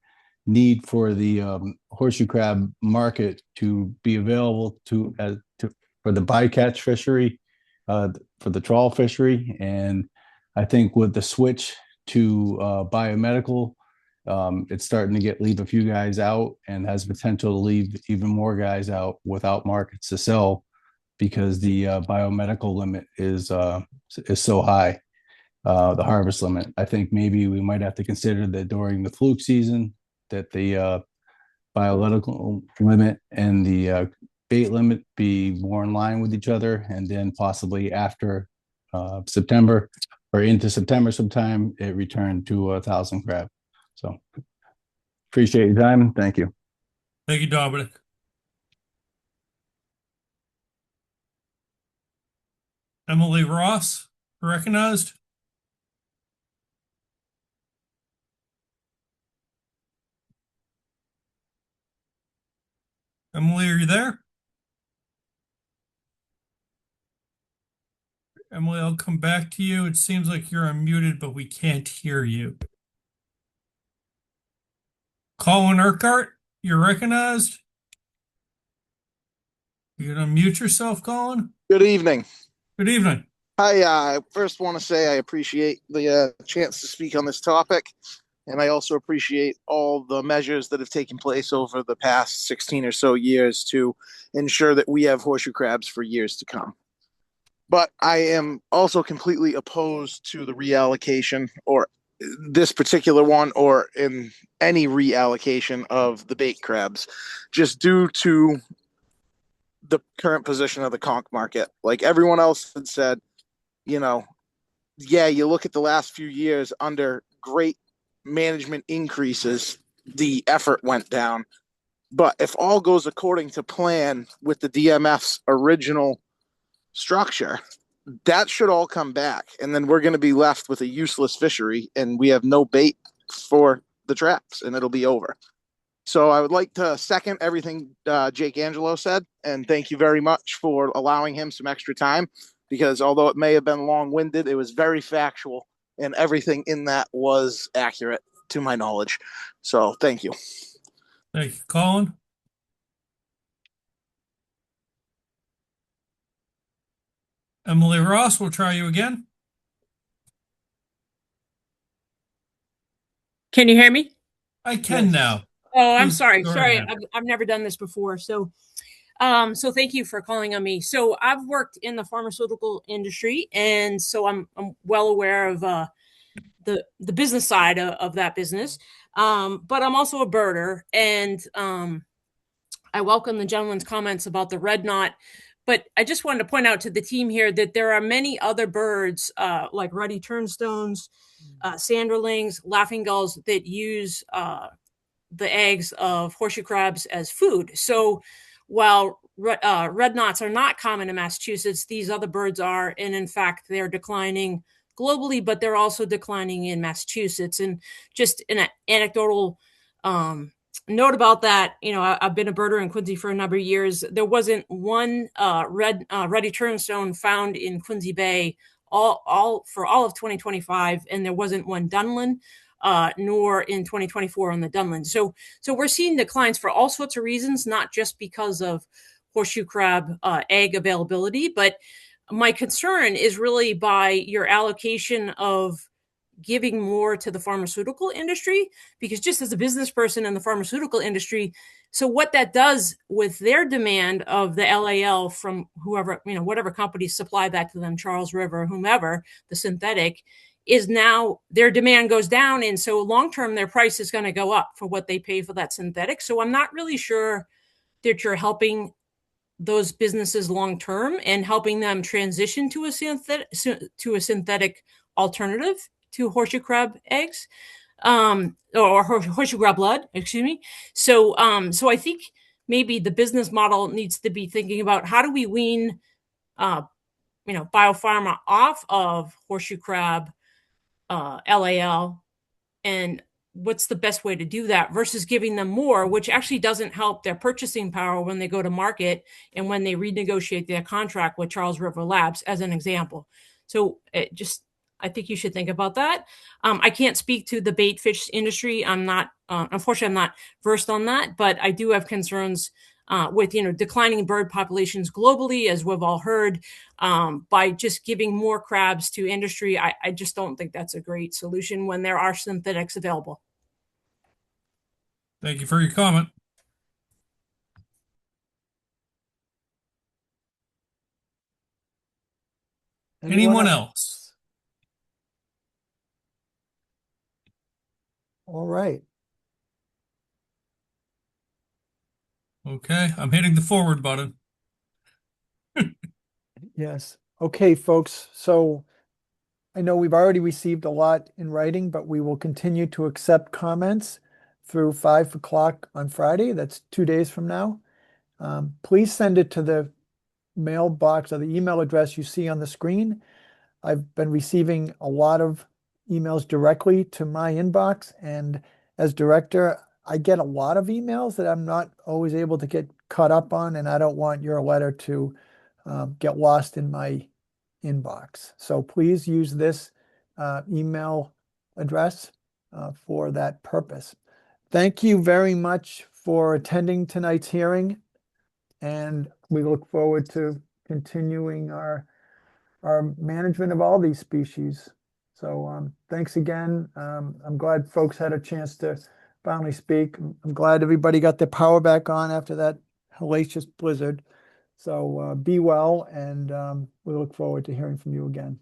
need for the horseshoe crab market to be available for the bycatch fishery, for the trawl fishery. And I think with the switch to biomedical, it's starting to leave a few guys out and has potential to leave even more guys out without markets to sell because the biomedical limit is so high, the harvest limit. I think maybe we might have to consider that during the fluke season that the biological limit and the bait limit be more in line with each other, and then possibly after September or into September sometime, it returned to 1,000 crab. So appreciate your time. Thank you. Thank you, Dominic. Emily Ross, recognized. Emily, are you there? Emily, I'll come back to you. It seems like you're unmuted, but we can't hear you. Colin Urquhart, you're recognized. You can unmute yourself, Colin. Good evening. Good evening. Hi, I first want to say I appreciate the chance to speak on this topic, and I also appreciate all the measures that have taken place over the past 16 or so years to ensure that we have horseshoe crabs for years to come. But I am also completely opposed to the reallocation, or this particular one, or in any reallocation of the bait crabs, just due to the current position of the conch market. Like everyone else had said, you know, yeah, you look at the last few years under great management increases, the effort went down. But if all goes according to plan with the DMF's original structure, that should all come back. And then we're going to be left with a useless fishery and we have no bait for the traps and it'll be over. So I would like to second everything Jake Angelo said, and thank you very much for allowing him some extra time, because although it may have been long-winded, it was very factual, and everything in that was accurate to my knowledge. So thank you. Thank you, Colin. Emily Ross, we'll try you again. Can you hear me? I can now. Oh, I'm Please sorry. go Sorry, ahead. I've never done this before. So thank you for calling on me. So I've worked in the pharmaceutical industry, and so I'm well aware of the business side of that business. But I'm also a birder, and I welcome the gentleman's comments about the red knot. But I just wanted to point out to the team here that there are many other birds, like ruddy turnstones, sanderlings, laughing gulls, that use the eggs of horseshoe crabs as food. So while red knots are not common in Massachusetts, these other birds are, and in fact, they're declining globally, but they're also declining in Massachusetts. And just an anecdotal note about that, I've been a birder in Quincy for a number of years. There wasn't one ruddy turnstone found in Quincy Bay all for all of 2025, and there wasn't one Dunlin, nor in 2024 on the Dunlin. So we're seeing declines for all sorts of reasons, not just because of horseshoe crab egg availability, but my concern is really by your allocation of giving more to the pharmaceutical industry, because just as a business person in the pharmaceutical industry, so what that does with their demand of the LAL from whoever, whatever companies supply that to them, Charles River, whomever, the synthetic, is now their demand goes down. And so long-term, their price is going to go up for what they pay for that synthetic. So I'm not really sure that you're helping those businesses long-term and helping them transition to a synthetic alternative to horseshoe crab eggs, or horseshoe crab blood, excuse me. So I think maybe the business model needs to be thinking about how do we wean, biopharma off of horseshoe crab LAL, and what's the best way to do that versus giving them more, which actually doesn't help their purchasing power when they go to market and when they renegotiate their contract with Charles River Labs, as an example. So I think you should think about that. I can't speak to the bait fish industry. I'm not, unfortunately, I'm not versed on that, but I do have concerns with declining bird populations globally, as we've all heard. By just giving more crabs to industry, I just don't think that's a great solution when there are synthetics available. Thank you for your comment. Anyone else? All right. Okay, I'm hitting the forward button. Yes. Okay, folks. So I know we've already received a lot in writing, but we will continue to accept comments. through 5 o'clock on Friday. That's 2 days from now. Please send it to the mailbox or the email address you see on the screen. I've been receiving a lot of emails directly to my inbox, and as director, I get a lot of emails that I'm not always able to get caught up on, and I don't want your letter to get lost in my inbox. So please use this email address for that purpose. Thank you very much for attending tonight's hearing, and we look forward to continuing our management of all these species. So thanks again. I'm glad folks had a chance to finally speak. I'm glad everybody got their power back on after that hellacious blizzard. So be well, and we look forward to hearing from you again.